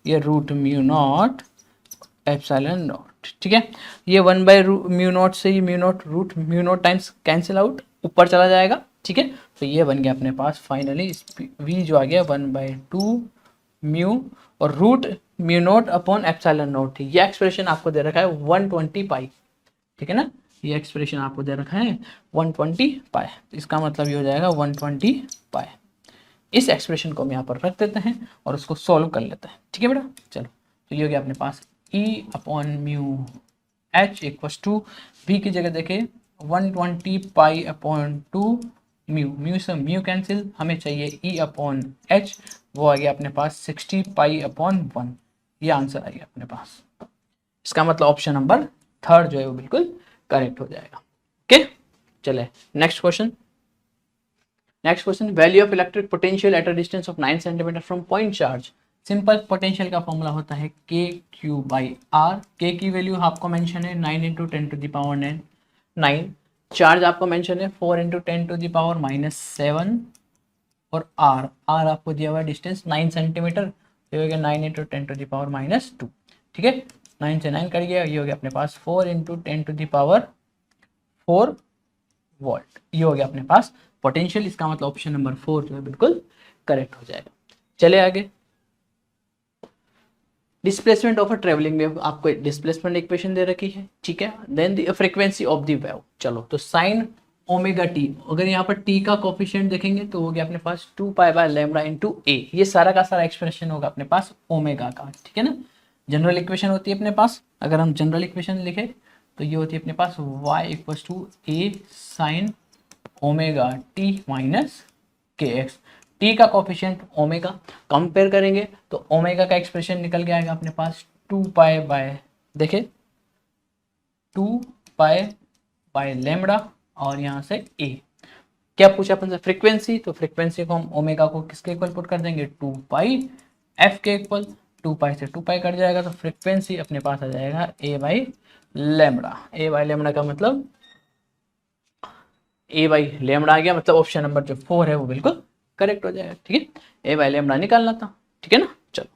ये root mu not epsilon not, ठीक है। ये 1/म्यू नॉट से ही mu not root mu not times cancel out, ऊपर चला जाएगा, ठीक है। तो ये बन गया अपने पास फाइनली v जो आ गया 1/2 म्यू और root mu nought upon epsilon nought, ये एक्सप्रेशन आपको दे रखा है 120 पाई, ठीक है ना। ये एक्सप्रेशन आपको दे रखा है 120 पाई, इसका मतलब ये हो जाएगा 120 पाई। इस एक्सप्रेशन को हम यहाँ पर रख देते हैं और उसको सॉल्व कर लेते हैं, ठीक है बेटा। चलो तो ये हो गया अपने पास e upon mu h equals to v की जगह देखें 120 पाई अपॉन 2 म्यू, म्यू से म्यू कैंसिल, हमें चाहिए e अपॉन h, वो आ गया अपने पास 60 पाई अपॉन 1, ये आंसर आ गया अपने पास। इसका मतलब ऑप्शन नंबर 3 जो है वो बिल्कुल करेक्ट हो जाएगा, ओके। चले next question, next question value of electric potential at a distance of 9 centimetre from point charge. Simple potential का फॉर्मूला होता है के क्यू बाई आर, के की वैल्यू आपको मेंशन है 9 × 10⁻⁹ 9, चार्ज आपको मेंशन है 4 × 10⁻⁷, और आर आपको दिया हुआ है डिस्टेंस 9 सेंटीमीटर, ये हो गया 9 × 10⁻², ठीक है। 9 से 9 कट गया, ये हो गया अपने पास 4 × 10⁴ वोल्ट, ये हो गया अपने पास पोटेंशियल। इसका मतलब ऑप्शन नंबर 4 जो है बिल्कुल करेक्ट हो जाएगा। चले आगे, displacement of a travelling wave, आपको डिस्प्लेसमेंट इक्वेशन दे रखी है, ठीक है। Then the frequency of the wave, चलो तो साइन ओमेगा टी, अगर यहाँ पर टी का कोफिशिएंट देखेंगे तो हो गया अपने पास 2π/λ × a, ये सारा का सारा एक्सप्रेशन होगा अपने पास ओमेगा का, ठीक है ना। जनरल इक्वेशन होती है अपने पास, अगर हम जनरल इक्वेशन लिखे तो ये होती है अपने पास y equals to a sine omega T minus K X, T का कोफिशिएंट ओमेगा, कंपेयर करेंगे तो ओमेगा का एक्सप्रेशन निकल के आएगा अपने पास 2π/, देखे 2π/λ और यहाँ से a, क्या पूछा अपन से फ्रीक्वेंसी, तो फ्रीक्वेंसी को हम ओमेगा को किसके इक्वल पुट कर देंगे 2π/f के इक्वल, 2π से 2π कट जाएगा तो फ्रीक्वेंसी अपने पास आ जाएगा a/λ, a/λ का मतलब a/λ आ गया, मतलब ऑप्शन नंबर जो 4 है वो बिल्कुल करेक्ट हो जाएगा, ठीक है। a/λ निकालना था, ठीक है ना। चलो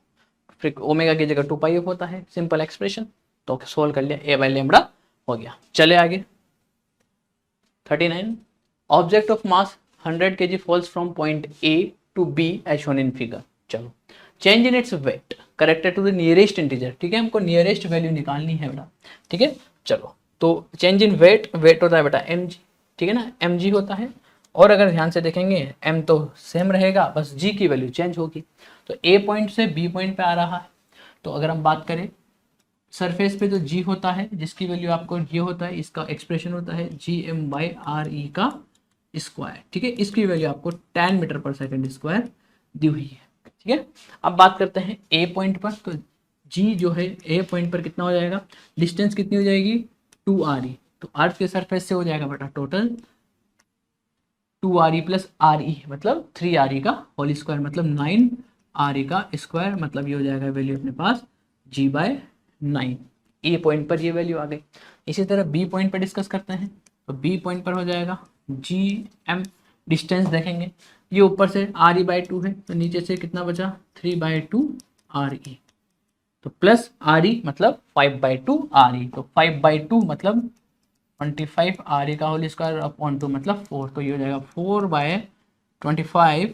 फिर ओमेगा की जगह 2π होता है, सिंपल एक्सप्रेशन, तो सोल्व कर लिया, a/λ हो गया। चले आगे 39, object of mass 100 kg falls from point A to B as shown in figure. चलो change in its weight corrected to the nearest integer, ठीक है, हमको नियरेस्ट वैल्यू निकालनी है बेटा, ठीक है। चलो तो चेंज इन वेट, वेट होता है बेटा mg, ठीक है ना, mg होता है, और अगर ध्यान से देखेंगे m तो सेम रहेगा, बस g की वैल्यू चेंज होगी। तो A पॉइंट से B पॉइंट पे आ रहा है, तो अगर हम बात करें सरफेस पे तो g होता है जिसकी वैल्यू आपको ये होता है, इसका एक्सप्रेशन होता है gm/re का स्क्वायर, ठीक है। इसकी वैल्यू आपको 10 मीटर पर सेकंड स्क्वायर दी हुई है, ठीक है। अब बात करते हैं ए पॉइंट पर, तो जी जो है ए पॉइंट पर कितना हो जाएगा, डिस्टेंस कितनी हो जाएगी 2re, तो अर्थ के सरफेस से हो जाएगा बेटा टोटल 2re प्लस re, मतलब 3re का होल स्क्वायर, मतलब 9re का स्क्वायर, मतलब ये हो जाएगा वैल्यू अपने पास g/9। ए पॉइंट पर ये वैल्यू आ गई। इसी तरह बी पॉइंट पर डिस्कस करते हैं, तो बी पॉइंट पर हो जाएगा gm, डिस्टेंस देखेंगे ये ऊपर से re/2 है, तो नीचे से कितना बचा 3/2 re, तो प्लस re मतलब 5/2 re, तो 5/2 मतलब 25 re का होल स्क्वायर अपॉन 2 मतलब 4, तो ये हो जाएगा 4/25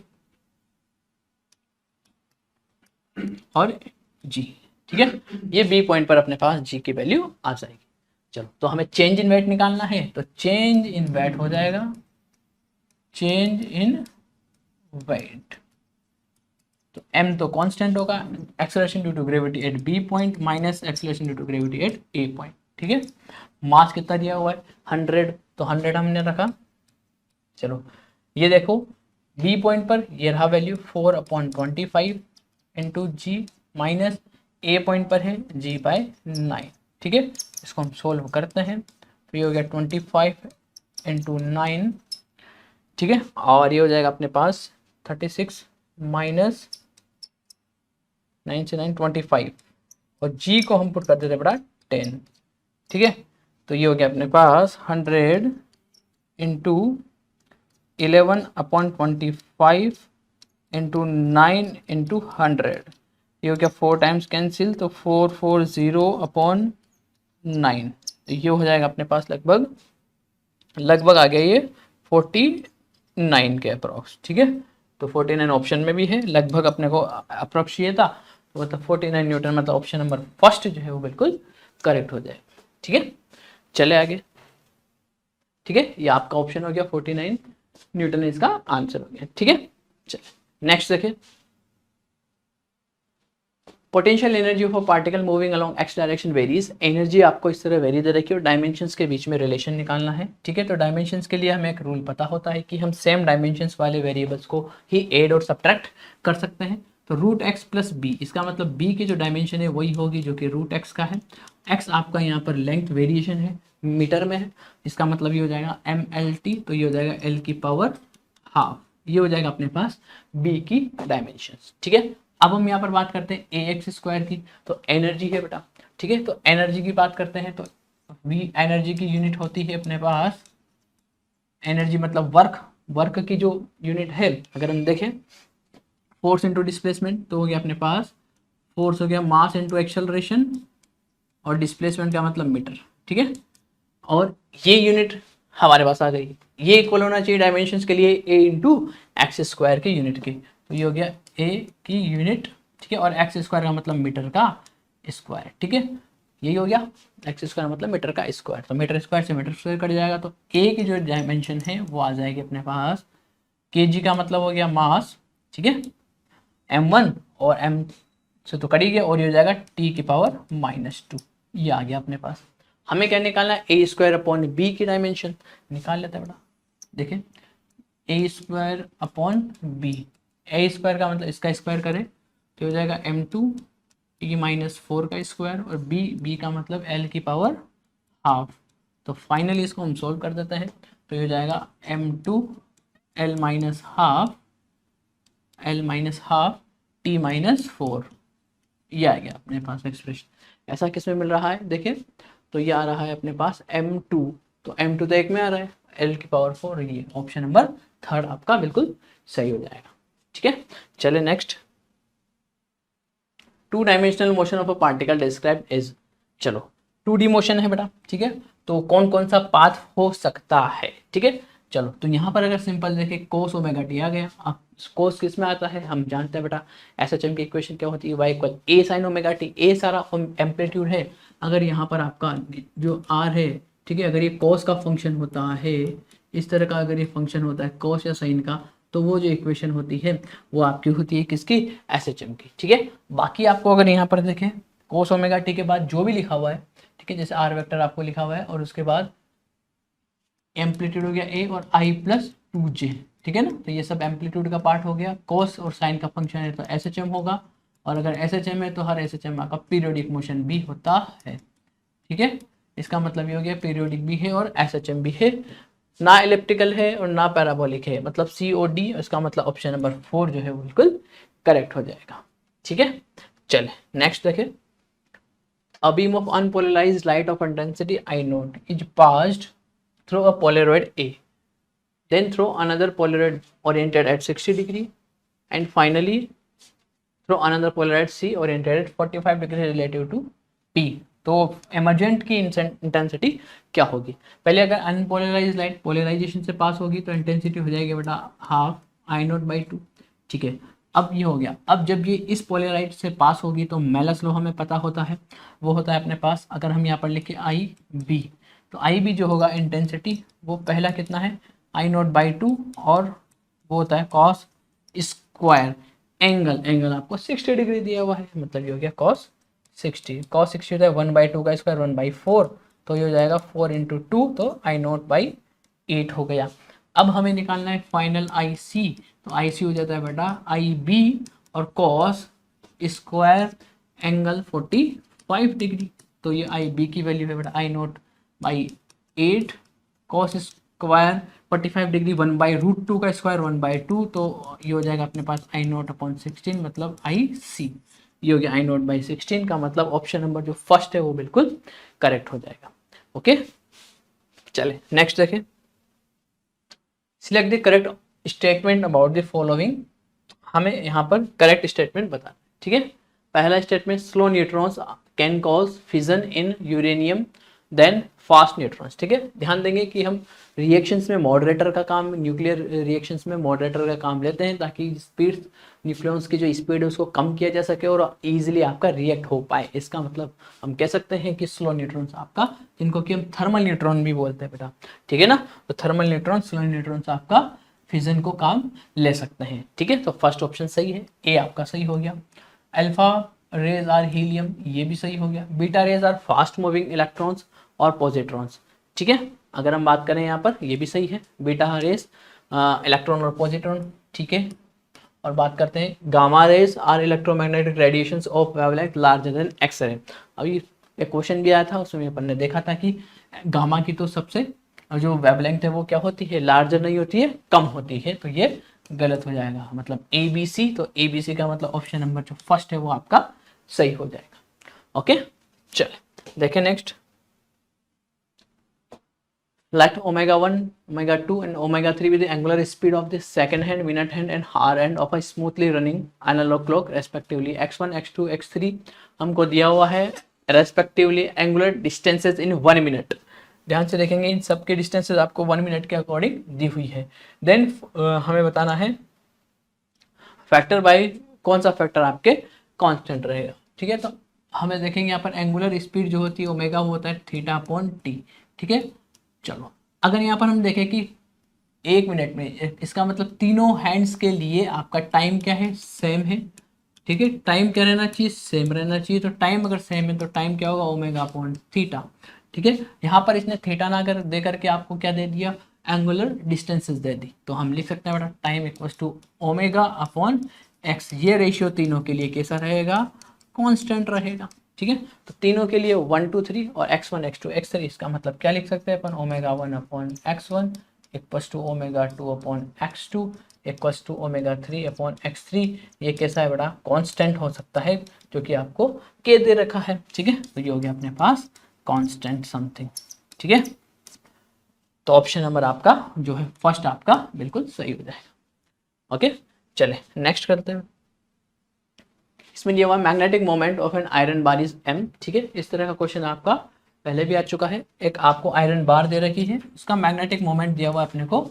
और g, ठीक है। ये बी पॉइंट पर अपने पास g की वैल्यू आ जाएगी। चलो, तो हमें चेंज इन वेट निकालना है, तो चेंज इन वेट हो जाएगा चेंज इन वेट, तो m तो कांस्टेंट होगा, acceleration due to gravity at B point minus acceleration due to gravity at A point, ठीक है। मास कितना दिया हुआ है 100, तो 100 हमने रखा। चलो ये देखो बी पॉइंट पर ये रहा वैल्यू 4/25 इंटू जी, माइनस ए पॉइंट पर है g/9, ठीक है। इसको हम सोल्व करते हैं, तो ये हो गया 25 इंटू 9, ठीक है, और ये हो जाएगा अपने पास 36 माइनस 9 से 9 25, और g को हम पुट कर देते बड़ा 10, ठीक है। तो ये हो गया अपने पास 100 इंटू 11/25 इंटू 9 इंटू 100, ये हो गया 4 टाइम्स कैंसिल, तो 440/9, तो ये हो जाएगा अपने पास लगभग आ गया ये 49 के अप्रॉक्स, ठीक है। तो 49 ऑप्शन में भी है, लगभग अपने को अप्रॉक्स ये था, तो मतलब 49 न्यूटन, मतलब ऑप्शन नंबर फर्स्ट जो है वो बिल्कुल करेक्ट हो जाएगा, ठीक है। चले आगे, ठीक है, ये आपका ऑप्शन हो गया 49 न्यूटन इसका आंसर हो गया, ठीक है। चलिए नेक्स्ट देखिए, potential energy of a particle moving along x direction varies. Energy आपको इस तरह वेरी दे रखी है और डायमेंशंस के बीच में रिलेशन निकालना है, ठीक है। तो डायमेंशंस के लिए हमें एक रूल पता होता है कि हम सेम डायमेंशंस वाले वेरिएबल्स को ही ऐड और सब्ट्रैक्ट कर सकते हैं। तो रूट एक्स प्लस बी, इसका मतलब बी की जो डायमेंशन है वही होगी जो कि रूट एक्स का है। एक्स आपका यहाँ पर लेंथ वेरिएशन है, मीटर में है, इसका मतलब ये हो जाएगा mlt, तो ये हो जाएगा l की पावर हाफ, ये हो जाएगा अपने पास b की डायमेंशंस, ठीक है। अब हम यहाँ पर बात करते हैं ए एक्स स्क्वायर की, तो एनर्जी है बेटा, ठीक है। तो एनर्जी की बात करते हैं, तो वी एनर्जी की यूनिट होती है अपने पास, एनर्जी मतलब वर्क की जो यूनिट है, अगर हम देखें फोर्स इंटू डिस्प्लेसमेंट, तो हो गया अपने पास फोर्स हो गया मास इंटू एक्सेलरेशन, और डिस्प्लेसमेंट का मतलब मीटर, ठीक है। और ये यूनिट हमारे पास आ गई, ये इक्वल होना चाहिए डायमेंशंस के लिए ए इंटू एक्स स्क्वायर की यूनिट की, तो ये हो गया ए की यूनिट, ठीक है, और एक्स स्क्वायर का मतलब मीटर का स्क्वायर, ठीक है। यही हो गया एक्स स्क्वायर मतलब मीटर का स्क्वायर, तो मीटर स्क्वायर से मीटर स्क्वायर कट जाएगा, तो ए की जो डायमेंशन है वो आ जाएगी अपने पास, केजी का मतलब हो गया मास, ठीक है, m1 और m से तो कट ही गया, और ये हो जाएगा t की पावर -2, ये आ गया अपने पास। हमें क्या निकालना है, ए स्क्वायर अपॉन बी की डायमेंशन निकाल लेते हैं बेटा, देखें ए स्क्वायर अपॉन बी, ए स्क्वायर का मतलब इसका स्क्वायर करें तो हो जाएगा m2 t-4 का स्क्वायर, और बी का मतलब l की पावर हाफ, तो फाइनली इसको हम सोल्व कर देते हैं, तो ये हो जाएगा m2 l-हाफ t-4, ये आ गया अपने पास एक्सप्रेशन। ऐसा किस में मिल रहा है देखिए, तो ये आ रहा है अपने पास m2, तो m2 तो एक में आ रहा है, l की पावर 4, ये ऑप्शन नंबर थर्ड आपका बिल्कुल सही हो जाएगा, ठीक है। चले next, 2 dimensional motion of a particle describe is, चलो 2D मोशन है बेटा, ठीक है, तो कौन कौन सा पाथ हो सकता है, ठीक है। चलो तो यहाँ पर अगर सिंपल देखें कोस ओमेगा टी आ गया, अब कोस किस में आता है हम जानते हैं बेटा, एसएचएम की इक्वेशन क्या होती है, y equal a sin omega T, a सारा एम्पलीट्यूड है, अगर यहाँ पर आपका जो r है, ठीक है, अगर ये कोस का फंक्शन होता है, इस तरह का अगर ये फंक्शन होता है कोस या साइन का, तो वो जो इक्वेशन होती है वो आपकी होती है किसकी, एसएचएम की, ठीक है। बाकी आपको अगर यहाँ पर देखें कोस ओमेगा टी के बाद जो भी लिखा हुआ है, ठीक है, जैसे आर वेक्टर आपको लिखा हुआ है और उसके बाद एम्पलीट्यूड हो गया ए और आई प्लस 2j, ठीक है ना। तो ये सब एम्पलीट्यूड का पार्ट हो गया। कॉस और साइन का फंक्शन है तो SHM होगा, और अगर SHM है तो हर SHM का पीरियोडिक मोशन भी होता है, ठीक है। इसका मतलब ये हो गया पीरियोडिक भी है और SHM भी है, ना इलिप्टिकल है और ना पैराबोलिक है, मतलब COD। इसका मतलब ऑप्शन नंबर 4 जो है वो बिल्कुल करेक्ट हो जाएगा, ठीक है। चले नेक्स्ट देखें। A beam of unpolarized light of intensity I naught is passed through a Polaroid A, then through another Polaroid oriented at 60 degree, and finally through another Polaroid C oriented at 45 degree relative to P. तो emergent की intensity क्या होगी? पहले अगर unpolarise light polarisation से पास होगी तो intensity हो जाएगी बेटा हाफ I0/2, ठीक है। अब ये हो गया। अब जब ये इस पोलराइज से पास होगी तो मेलस लॉ हमें पता होता है, वो होता है अपने पास, अगर हम यहाँ पर लिखे IB, तो IB जो होगा इंटेंसिटी वो पहला कितना है I0/2, और वो होता है कॉस स्क्वायर एंगल आपको 60 डिग्री दिया हुआ है, मतलब ये हो गया cos 60 होता है 1/2 का स्क्वायर 1/4, तो ये हो जाएगा 4 × 2, तो I0/8 हो गया। अब हमें निकालना है फाइनल IC, तो IC हो जाता है बेटा IB और cos स्क्वायर एंगल 45 डिग्री, तो ये IB की वैल्यू है बेटा I0/8 cos स्क्वायर 45 डिग्री 1/√2 का स्क्वायर 1/2, तो ये हो जाएगा अपने पास I0/16 मतलब IC। ये हो गया I0/16 का मतलब ऑप्शन नंबर जो फर्स्ट है वो बिल्कुल करेक्ट हो जाएगा। ओके, चले नेक्स्ट देखें। Select the correct statement about the following. हमें यहाँ पर करेक्ट स्टेटमेंट बताना, ठीक है। पहला statement, slow neutrons can cause fission in uranium than fast neutrons, ठीक है। ध्यान देंगे कि हम रिएक्शंस में मॉडरेटर का काम, न्यूक्लियर रिएक्शंस में मॉडरेटर का काम लेते हैं ताकि स्पीड, न्यूक्लियॉन्स की जो स्पीड है उसको कम किया जा सके और इजीली आपका रिएक्ट हो पाए। इसका मतलब हम कह सकते हैं कि स्लो न्यूट्रॉन्स आपका, जिनको कि हम थर्मल न्यूट्रॉन भी बोलते हैं बेटा, ठीक है ना। तो थर्मल न्यूट्रॉन, स्लो न्यूट्रॉन्स आपका फिजन को काम ले सकते हैं, ठीक है। तो फर्स्ट ऑप्शन सही है, ए आपका सही हो गया। अल्फा रेज आर हीलियम, ये भी सही हो गया। Beta rays are fast moving electrons और पॉजिट्रॉन्स, ठीक है। अगर हम बात करें यहाँ पर, ये भी सही है, बीटा रेज इलेक्ट्रॉन और पॉजिट्रॉन, ठीक है। और बात करते हैं gamma rays are electromagnetic radiations of wavelength larger than X-ray. अभी एक क्वेश्चन भी आया था, उसमें अपन ने देखा था कि गामा की तो सबसे जो वेवलेंथ है वो क्या होती है, लार्जर नहीं होती है, कम होती है, तो ये गलत हो जाएगा, मतलब ABC। तो ABC का मतलब ऑप्शन नंबर जो फर्स्ट है वो आपका सही हो जाएगा। ओके, चले देखें next. Let ω1, ω2 and ω3 with the angular speed of the second hand, minute hand and hour hand of a smoothly running analog clock respectively x1, x2, x3 हमको दिया हुआ है respectively angular distances in 1 minute। ध्यान से देखेंगे इन सब के distances आपको 1 मिनट के अकॉर्डिंग दी हुई है। देन हमें बताना है फैक्टर बाय कौन सा फैक्टर आपके कांस्टेंट रहेगा, ठीक है। तो हमें देखेंगे यहाँ पर एंगुलर स्पीड जो होती है ओमेगा वो होता है θ/t, ठीक है। चलो अगर यहाँ पर हम देखें कि 1 मिनट में, इसका मतलब तीनों हैंड्स के लिए आपका टाइम क्या है, सेम है, ठीक है। टाइम क्या रहना चाहिए, सेम रहना चाहिए। तो टाइम अगर सेम है तो टाइम क्या होगा ω/θ, ठीक है। यहाँ पर इसने थीटा ना कर दे करके आपको क्या दे दिया, एंगुलर डिस्टेंसेस दे दी, तो हम लिख सकते हैं बेटा टाइम इक्वल्स टू ω/x। ये रेशियो तीनों के लिए कैसा रहेगा, कांस्टेंट रहेगा, ठीक है। तो तीनों के लिए 1 2 3 और x1 x2 x3, इसका मतलब क्या लिख सकते हैं अपन, ω1/x1 equals to ω2/x2 equals to ω3/x3। ये कैसा है बेटा, कांस्टेंट हो सकता है, जो कि आपको के दे रखा है, ठीक है। तो ये हो गया अपने पास कांस्टेंट समथिंग, ठीक है। तो ऑप्शन नंबर आपका जो है फर्स्ट आपका बिल्कुल सही हो जाएगा। ओके, चले नेक्स्ट करते हैं। इसमें दिया हुआ magnetic moment of an iron bar is m, ठीक है। इस तरह का क्वेश्चन आपका पहले भी आ चुका है। एक आपको आयरन बार दे रखी है, उसका मैग्नेटिक मोमेंट दिया हुआ अपने को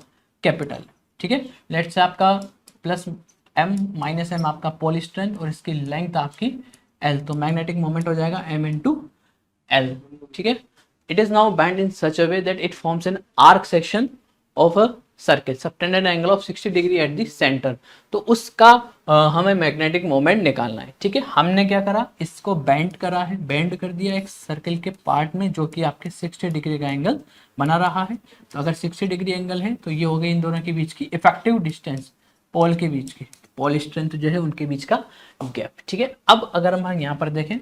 कैपिटल, ठीक है। लेट्स से आपका +m -m आपका पोल स्ट्रेंथ और इसकी लेंथ आपकी l, तो मैग्नेटिक मोमेंट हो जाएगा m × l, ठीक है। It is now band in such a way that it forms an arc section of a circle, subtended angle of 60 degree at the centre, तो उसका हमें मैग्नेटिक मोमेंट निकालना है। ठीक है, हमने क्या करा, इसको बेंड करा है, बेंड कर दिया एक सर्किल के पार्ट में जो कि आपके 60 डिग्री का एंगल बना रहा है। तो अगर 60 डिग्री एंगल है तो ये हो गई इन दोनों के बीच की इफेक्टिव डिस्टेंस, पोल के बीच की, पोल स्ट्रेंथ जो है उनके बीच का गैप। ठीक है, अब अगर हम यहाँ पर देखें,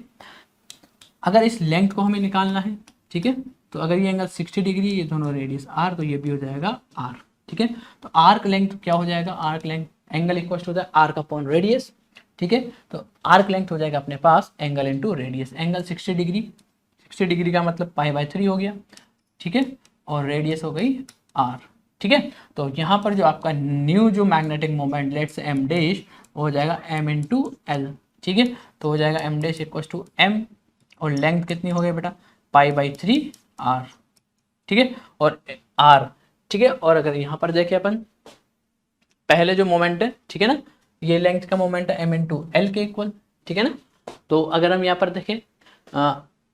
अगर इस लेंथ को हमें निकालना है, ठीक है, तो अगर ये एंगल 60 डिग्री, ये दोनों रेडियस आर, तो ये भी हो जाएगा आर। ठीक है, तो आर्क लेंथ क्या हो जाएगा, आर्क लेंथ एंगल इक्वल होता है आर्क अपॉन रेडियस। ठीक है, तो आर्क लेंथ हो जाएगा अपने पास angle into radius, angle 60 degree, 60 degree का मतलब π/3 हो गया। ठीक है, और रेडियस हो गई आर। ठीक है, तो यहाँ पर जो आपका न्यू जो magnetic moment let's M dash हो जाएगा एम इंटू एल। ठीक है, तो हो जाएगा M dash equal to M, और लेंथ कितनी हो गई बेटा, π/3 आर। ठीक है, और आर। ठीक है, और अगर यहाँ पर देखें अपन, पहले जो मोमेंट है, ठीक है ना, ये लेंथ का मोमेंट है एम इंटू एल के इक्वल। ठीक है ना, तो अगर हम यहाँ पर देखें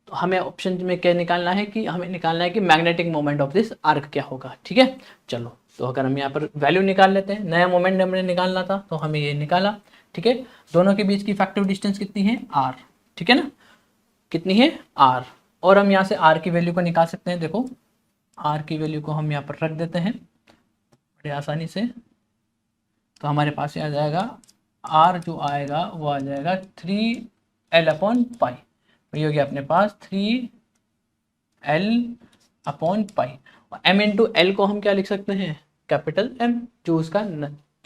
तो हमें ऑप्शन में क्या निकालना है, कि हमें निकालना है कि magnetic moment of this arc क्या होगा। ठीक है, चलो, तो अगर हम यहाँ पर वैल्यू निकाल लेते हैं, नया मोमेंट हमने निकालना था तो हमें ये निकाला। ठीक है, दोनों के बीच की इफेक्टिव डिस्टेंस कितनी है, आर। ठीक है ना, कितनी है, आर, और हम यहाँ से आर की वैल्यू को निकाल सकते हैं। देखो, आर की वैल्यू को हम यहाँ पर रख देते हैं बड़े आसानी से, तो हमारे पास आ जाएगा आर जो आएगा वो आ जाएगा 3L/π, ये हो गया अपने पास 3L/π। एम इंटू एल को हम क्या लिख सकते हैं, कैपिटल एम, जो उसका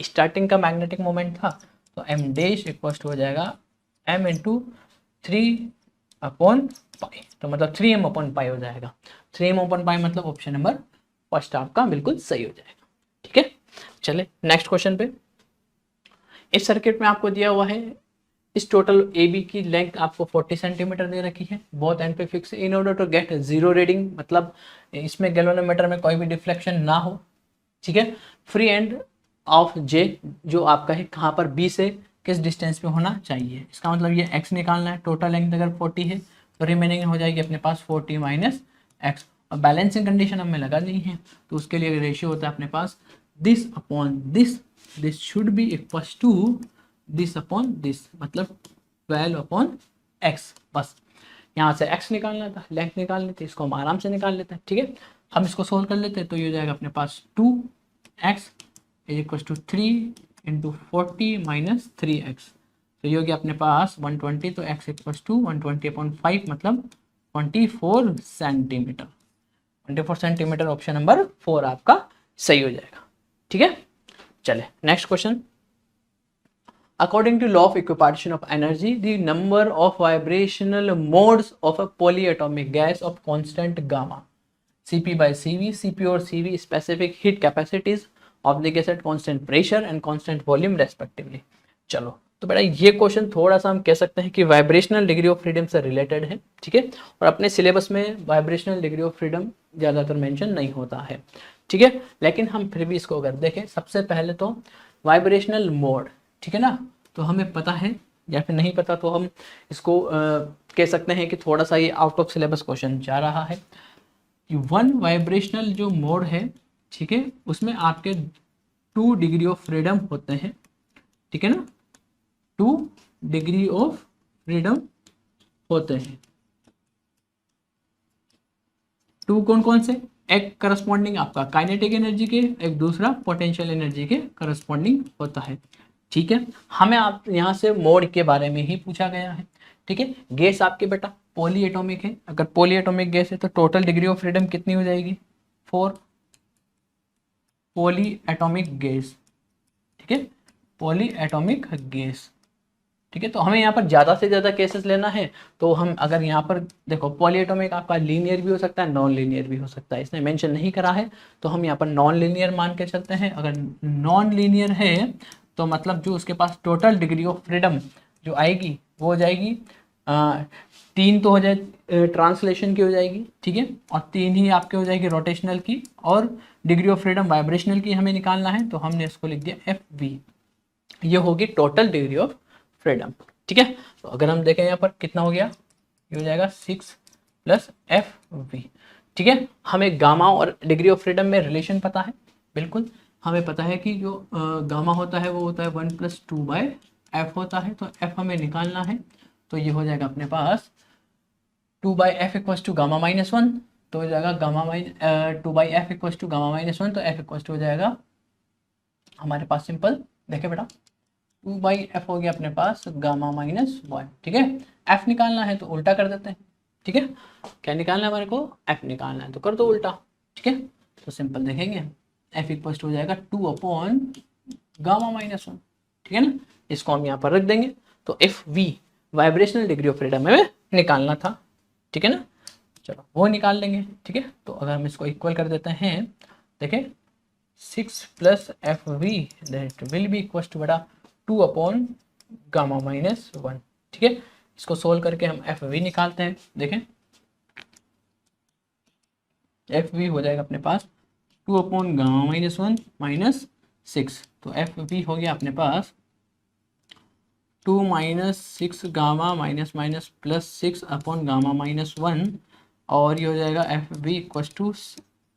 स्टार्टिंग का मैग्नेटिक मोमेंट था, तो एम डैश इक्वल हो जाएगा एम इंटू 3/π, तो मतलब 3m/π हो जाएगा। 3m/π मतलब ऑप्शन नंबर फर्स्ट आपका बिल्कुल सही हो जाएगा। ठीक है, चले नेक्स्ट क्वेश्चन पे। इस सर्किट में आपको दिया हुआ है, इस टोटल ए बी की लेंथ आपको 40 सेंटीमीटर दे रखी है, बोथ एंड पे fix, in order to get zero reading, मतलब इसमें गैल्वेनोमीटर में कोई भी डिफ्लेक्शन ना हो। ठीक है, फ्री एंड ऑफ जे जो आपका है कहाँ पर बी से किस डिस्टेंस पे होना चाहिए, इसका मतलब ये एक्स निकालना है। टोटल लेंथ अगर 40 है तो रिमेनिंग हो जाएगी अपने पास 40 माइनस एक्स, और बैलेंसिंग कंडीशन हमें लगा दी है, तो उसके लिए रेशियो होता है अपने पास this upon this, this should be equals to this upon this, मतलब 12/x। बस यहाँ से x निकालना था, लेंथ निकालनी थी, इसको हम आराम से निकाल लेते हैं। ठीक है, हम इसको सोल्व कर लेते हैं, तो ये हो जाएगा अपने पास 2x is equal to 3 into 40 minus 3x, तो ये हो गया अपने पास 120, तो x इक्वल टू 120/5 मतलब 24 सेंटीमीटर। 24 सेंटीमीटर ऑप्शन नंबर 4 आपका सही हो जाएगा। ठीक है, चले next question. According to law of equipartition of energy, the number of vibrational modes of a polyatomic gas of constant gamma, Cp by Cv, Cp और Cv specific heat capacities of the gas at constant pressure and constant volume respectively। चलो, तो बेटा ये question थोड़ा सा हम कह सकते हैं कि वाइब्रेशनल डिग्री ऑफ फ्रीडम से रिलेटेड है। ठीक है, और अपने सिलेबस में वाइब्रेशनल डिग्री ऑफ फ्रीडम ज़्यादातर मेंशन नहीं होता है। ठीक है, लेकिन हम फिर भी इसको अगर देखें, सबसे पहले तो वाइब्रेशनल मोड, ठीक है ना, तो हमें पता है या फिर नहीं पता, तो हम इसको कह सकते हैं कि थोड़ा सा ये आउट ऑफ सिलेबस क्वेश्चन जा रहा है। वन वाइब्रेशनल जो मोड है, ठीक है, उसमें आपके 2 डिग्री ऑफ फ्रीडम होते हैं। ठीक है ना, 2 डिग्री ऑफ फ्रीडम होते हैं। 2 कौन कौन से, एक करस्पॉन्डिंग आपका काइनेटिक एनर्जी के, एक दूसरा पोटेंशियल एनर्जी के करस्पॉन्डिंग होता है। ठीक है, हमें आप यहाँ से मोड के बारे में ही पूछा गया है। ठीक है, गैस आपके बेटा पॉली एटॉमिक है, अगर पॉली एटॉमिक गैस है तो टोटल डिग्री ऑफ फ्रीडम कितनी हो जाएगी, 4 पॉली एटॉमिक गैस। ठीक है, पॉली एटॉमिक गैस। ठीक है, तो हमें यहाँ पर ज़्यादा से ज़्यादा केसेस लेना है, तो हम अगर यहाँ पर देखो पॉली एटॉमिक आपका लीनियर भी हो सकता है, नॉन लीनियर भी हो सकता है, इसने मेंशन नहीं करा है, तो हम यहाँ पर नॉन लीनियर मान के चलते हैं। अगर नॉन लीनियर है तो मतलब जो उसके पास टोटल डिग्री ऑफ फ्रीडम जो आएगी वो हो जाएगी 3 तो हो जाए ट्रांसलेशन की हो जाएगी। ठीक है, और 3 ही आपके हो जाएगी रोटेशनल की, और डिग्री ऑफ फ्रीडम वाइब्रेशनल की हमें निकालना है, तो हमने इसको लिख दिया FV, ये होगी टोटल डिग्री ऑफ फ्रीडम। ठीक है, तो अगर हम देखें यहाँ पर कितना हो गया, ये हो जाएगा 6 + FV। ठीक है, हमें गामा और डिग्री ऑफ फ्रीडम में रिलेशन पता है बिल्कुल, हमें पता है कि जो गामा होता है वो होता है 1+2/f होता है, तो f हमें निकालना है। तो ये हो जाएगा अपने पास 2/f equals to gamma minus 1, तो हो जाएगा 2/f equals to gamma minus 1, तो f इक्वल्स टू हो जाएगा हमारे पास सिंपल, देखे बेटा 2/f हो गया अपने पास गामा माइनस 1। ठीक है, f निकालना है तो उल्टा कर देते हैं। ठीक है, क्या निकालना है हमारे को, f निकालना है तो कर दो उल्टा। ठीक है, तो सिंपल देखेंगे f इक्वल्स टू हो जाएगा 2 गामा माइनस 1। ठीक है ना, इसको हम यहाँ पर रख देंगे। तो F V vibrational degree of freedom में निकालना था। ठीक है ना, चलो वो निकाल लेंगे। ठीक है, तो अगर हम इसको इक्वल कर देते हैं, देखें 6 + FV that will be equal to बटा 2 गामा माइनस 1। ठीक है, इसको सोल्व करके हम FV निकालते हैं। देखें FV हो जाएगा अपने पास 2 गामा माइनस 1 माइनस 6, तो FV हो गया अपने पास 2 - 6 gamma minus minus plus 6 upon gamma minus 1, और ये हो जाएगा एफ बी इक्व टू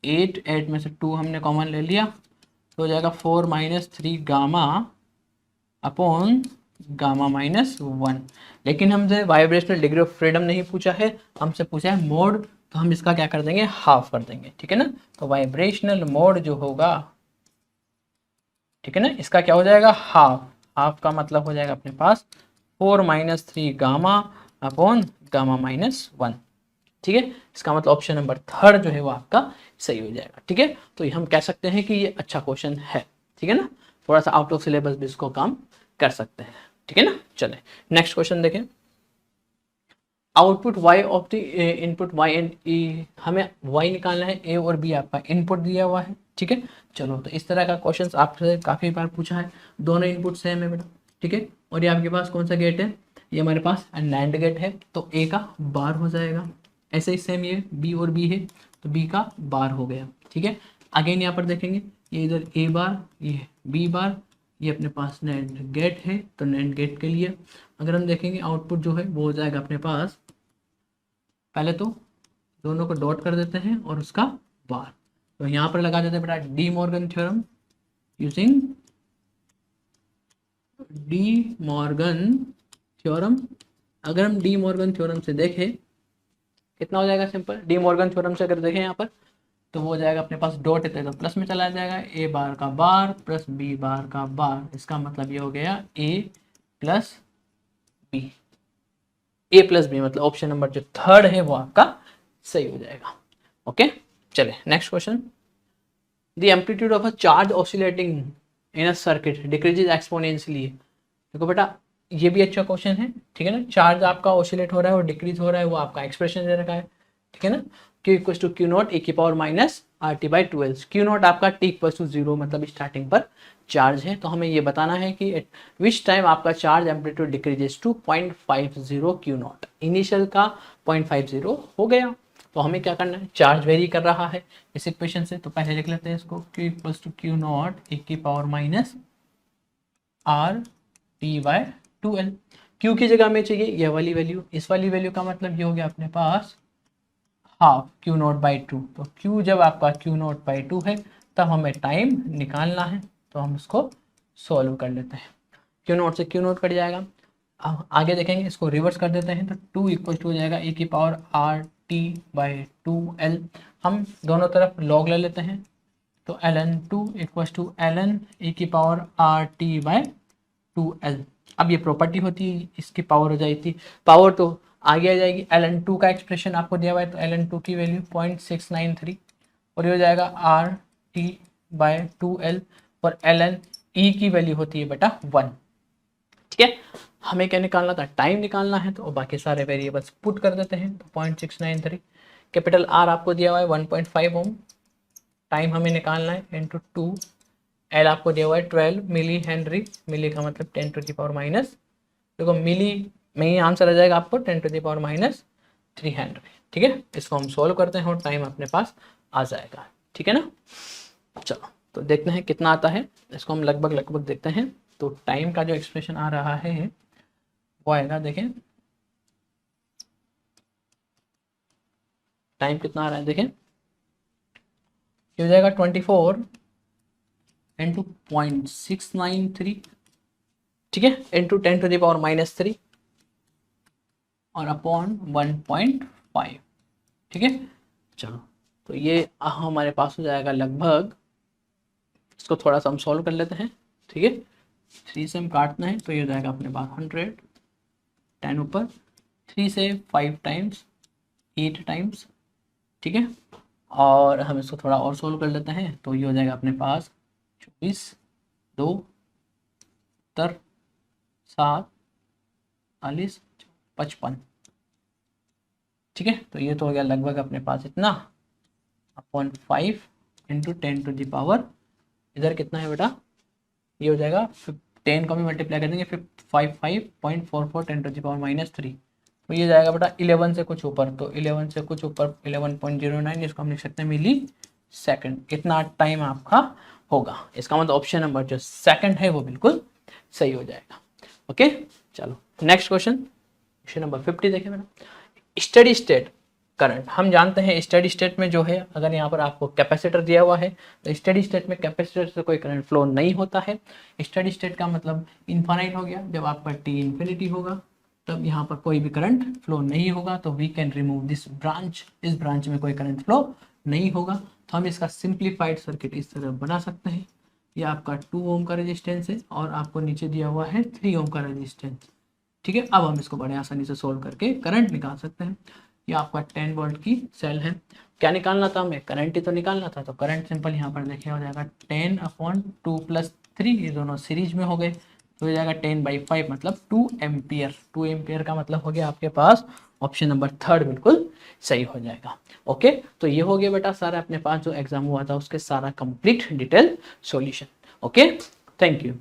8, 8 में से 2 हमने कॉमन ले लिया, तो हो जाएगा 4 - 3 गामा अपॉन गामा माइनस 1। लेकिन हमसे वाइब्रेशनल डिग्री ऑफ फ्रीडम नहीं पूछा है, हमसे पूछा है मोड, तो हम इसका क्या कर देंगे, हाफ कर देंगे। ठीक है ना, तो वाइब्रेशनल मोड जो होगा, ठीक है ना, इसका क्या हो जाएगा, हाफ। हाफ का मतलब हो जाएगा अपने पास 4 - 3 गामा अपॉन गामा माइनस 1। ठीक है, इसका मतलब ऑप्शन नंबर 3 जो है वो आपका सही हो जाएगा। ठीक है, तो ये हम कह सकते हैं कि ये अच्छा क्वेश्चन है। ठीक है ना, थोड़ा सा आउट ऑफ सिलेबस भी इसको काम कर सकते हैं। ठीक है ना, चले नेक्स्ट क्वेश्चन देखें। Output y of the input y and e, हमें y निकालना है, a और b आपका इनपुट दिया हुआ है। ठीक है, चलो तो इस तरह का क्वेश्चन आपसे काफ़ी बार पूछा है, दोनों इनपुट सेम है बेटा। ठीक है, और ये आपके पास कौन सा गेट है, ये हमारे पास नैंड गेट है, तो a का बार हो जाएगा। ऐसे ही सेम ये b और b है, तो b का बार हो गया। ठीक है, अगेन यहाँ पर देखेंगे, ये इधर a बार, ये b बार, ये अपने पास नैंड गेट है, तो नैंड गेट के लिए अगर हम देखेंगे आउटपुट जो है वो हो जाएगा अपने पास, पहले तो दोनों को डॉट कर देते हैं और उसका बार, तो यहाँ पर लगा देते हैं बेटा De Morgan theorem, using De Morgan theorem. अगर हम डी मॉर्गन थ्योरम से देखें कितना हो जाएगा, सिंपल डी मॉर्गन थ्योरम से अगर देखें यहाँ पर, तो वो हो जाएगा अपने पास डॉट है तो प्लस में चला जाएगा, ए बार का बार प्लस बी बार का बार, इसका मतलब ये हो गया ए प्लस बी, ए प्लस बी, मतलब ऑप्शन नंबर जो 3 है वो आपका सही हो जाएगा। ओके, चले next question. The amplitude of a charge oscillating in a circuit decreases exponentially. देखो बेटा ये भी अच्छा क्वेश्चन है। ठीक है ना, चार्ज आपका ऑसिलेट हो रहा है और डिक्रीज हो रहा है, वो आपका एक्सप्रेशन दे रखा है। ठीक है ना, Q equal to Q not e की power minus R T by 12। Q not आपका टी इक्वल टू 0 मतलब स्टार्टिंग पर चार्ज है, तो हमें ये बताना है कि एट विच टाइम आपका charge amplitude decreases to 0.50 Q naught. Initial का 0.50 हो गया, तो हमें क्या करना है, चार्ज वेरी कर रहा है इस इक्वेशन से, तो पहले लिख लेते हैं इसको, Q equal to Q not e की power minus R T by 2L। Q की जगह में चाहिए ये वाली वैल्यू, इस वाली वैल्यू का मतलब ये हो गया अपने पास हाफ क्यू नॉट बाई 2। तो क्यू जब आपका क्यू नॉट बाई 2 है तब हमें टाइम निकालना है, तो हम इसको सॉल्व कर लेते हैं। क्यू नॉट से क्यू नॉट कट जाएगा, अब आगे देखेंगे, इसको रिवर्स कर देते हैं, तो 2 इक्वल टू हो जाएगा ए की power are T by 2L। हम दोनों तरफ लॉग ले लेते हैं, तो ln2 इक्वल टू ln ए की power are T by 2L। अब ये प्रॉपर्टी होती है, इसकी पावर हो जाएगी, पावर तो आगे आ जाएगी। ln2 का एक्सप्रेशन आपको दिया हुआ है, तो ln2 की वैल्यू 0.693, और ये हो जाएगा आर टी बाई 2L, और ln ई की वैल्यू होती है बेटा 1। ठीक है, हमें क्या निकालना था, टाइम निकालना है, तो बाकी सारे वेरिएबल्स पुट कर देते हैं, तो 0.693, कैपिटल आर आपको दिया हुआ है 1.5 ओम, टाइम हमें निकालना है इंटू 2, एल आपको दिया हुआ है 12 मिली हेनरी, मिली का मतलब 10 टू द पावर माइनस, देखो मिली में ही आंसर आ जाएगा आपको 10 to the power minus 3 henry. ठीक है, इसको हम सॉल्व करते हैं और टाइम अपने पास आ जाएगा। ठीक है ना, चलो तो देखते हैं कितना आता है, इसको हम लगभग लगभग देखते हैं। तो टाइम का जो एक्सप्रेशन आ रहा है वो आएगा, देखें टाइम कितना आ रहा है, देखें ये हो जाएगा 24 इंटू 0.693, ठीक है, इंटू 10⁻³ और अपॉन 1.5, ठीक है। चलो तो ये हमारे पास हो जाएगा लगभग, इसको थोड़ा सा हम सॉल्व कर लेते हैं, ठीक है। 3 से हम काटना है तो ये हो जाएगा अपने पास 100, 10 ऊपर, 3 से 5 टाइम्स 8 टाइम्स, ठीक है। और हम इसको थोड़ा और सोल्व कर लेते हैं तो ये हो जाएगा अपने पास 24, 2 7 40 55, ठीक है। तो ये तो हो गया लगभग अपने पास इतना, अपॉन 5 इंटू 10⁻, इधर कितना है बेटा, ये हो जाएगा 10 को भी मल्टीप्लाई कर देंगे, फिर 55.44 10⁻³ तो ये जाएगा बेटा 11 से कुछ ऊपर, तो 11 से कुछ ऊपर 11.09, इसको हम लिख सकते हैं मिली सेकंड। इतना टाइम आपका होगा, इसका मतलब ऑप्शन नंबर जो सेकंड है वो बिल्कुल सही हो जाएगा। ओके, चलो नेक्स्ट क्वेश्चन नंबर 50 देखें बेटा। स्टेडी स्टेट करंट, हम जानते हैं स्टेडी स्टेट में जो है, अगर यहाँ पर आपको कैपेसिटर दिया हुआ है तो स्टेडी स्टेट में कैपेसिटर से कोई करंट फ्लो नहीं होता है। स्टेडी स्टेट का मतलब इनफाइनाइट हो गया, जब आपका टी इन्फिनिटी होगा तब यहाँ पर कोई भी करंट फ्लो नहीं होगा, तो we can remove this branch, इस ब्रांच में कोई करंट फ्लो नहीं होगा, तो हम इसका सिंप्लीफाइड सर्किट इस तरह बना सकते हैं। ये आपका 2 ओम का रेजिस्टेंस है और आपको नीचे दिया हुआ है 3 ओम का रेजिस्टेंस, ठीक है। अब हम इसको बड़े आसानी से सोल्व करके करंट निकाल सकते हैं। ये आपका 10 वोल्ट की सेल है, क्या निकालना था हमें, करंट ही तो निकालना था, तो करंट सिंपल यहाँ पर देखिए हो जाएगा 10/2 + 3, ये दोनों सीरीज में हो गए, तो हो जाएगा 10/5 मतलब 2 एम्पियर। 2 एम्पियर का मतलब हो गया आपके पास ऑप्शन नंबर 3 बिल्कुल सही हो जाएगा। ओके, तो ये हो गया बेटा सारा अपने पास जो एग्जाम हुआ था उसके सारा complete detail solution. Okay, thank you.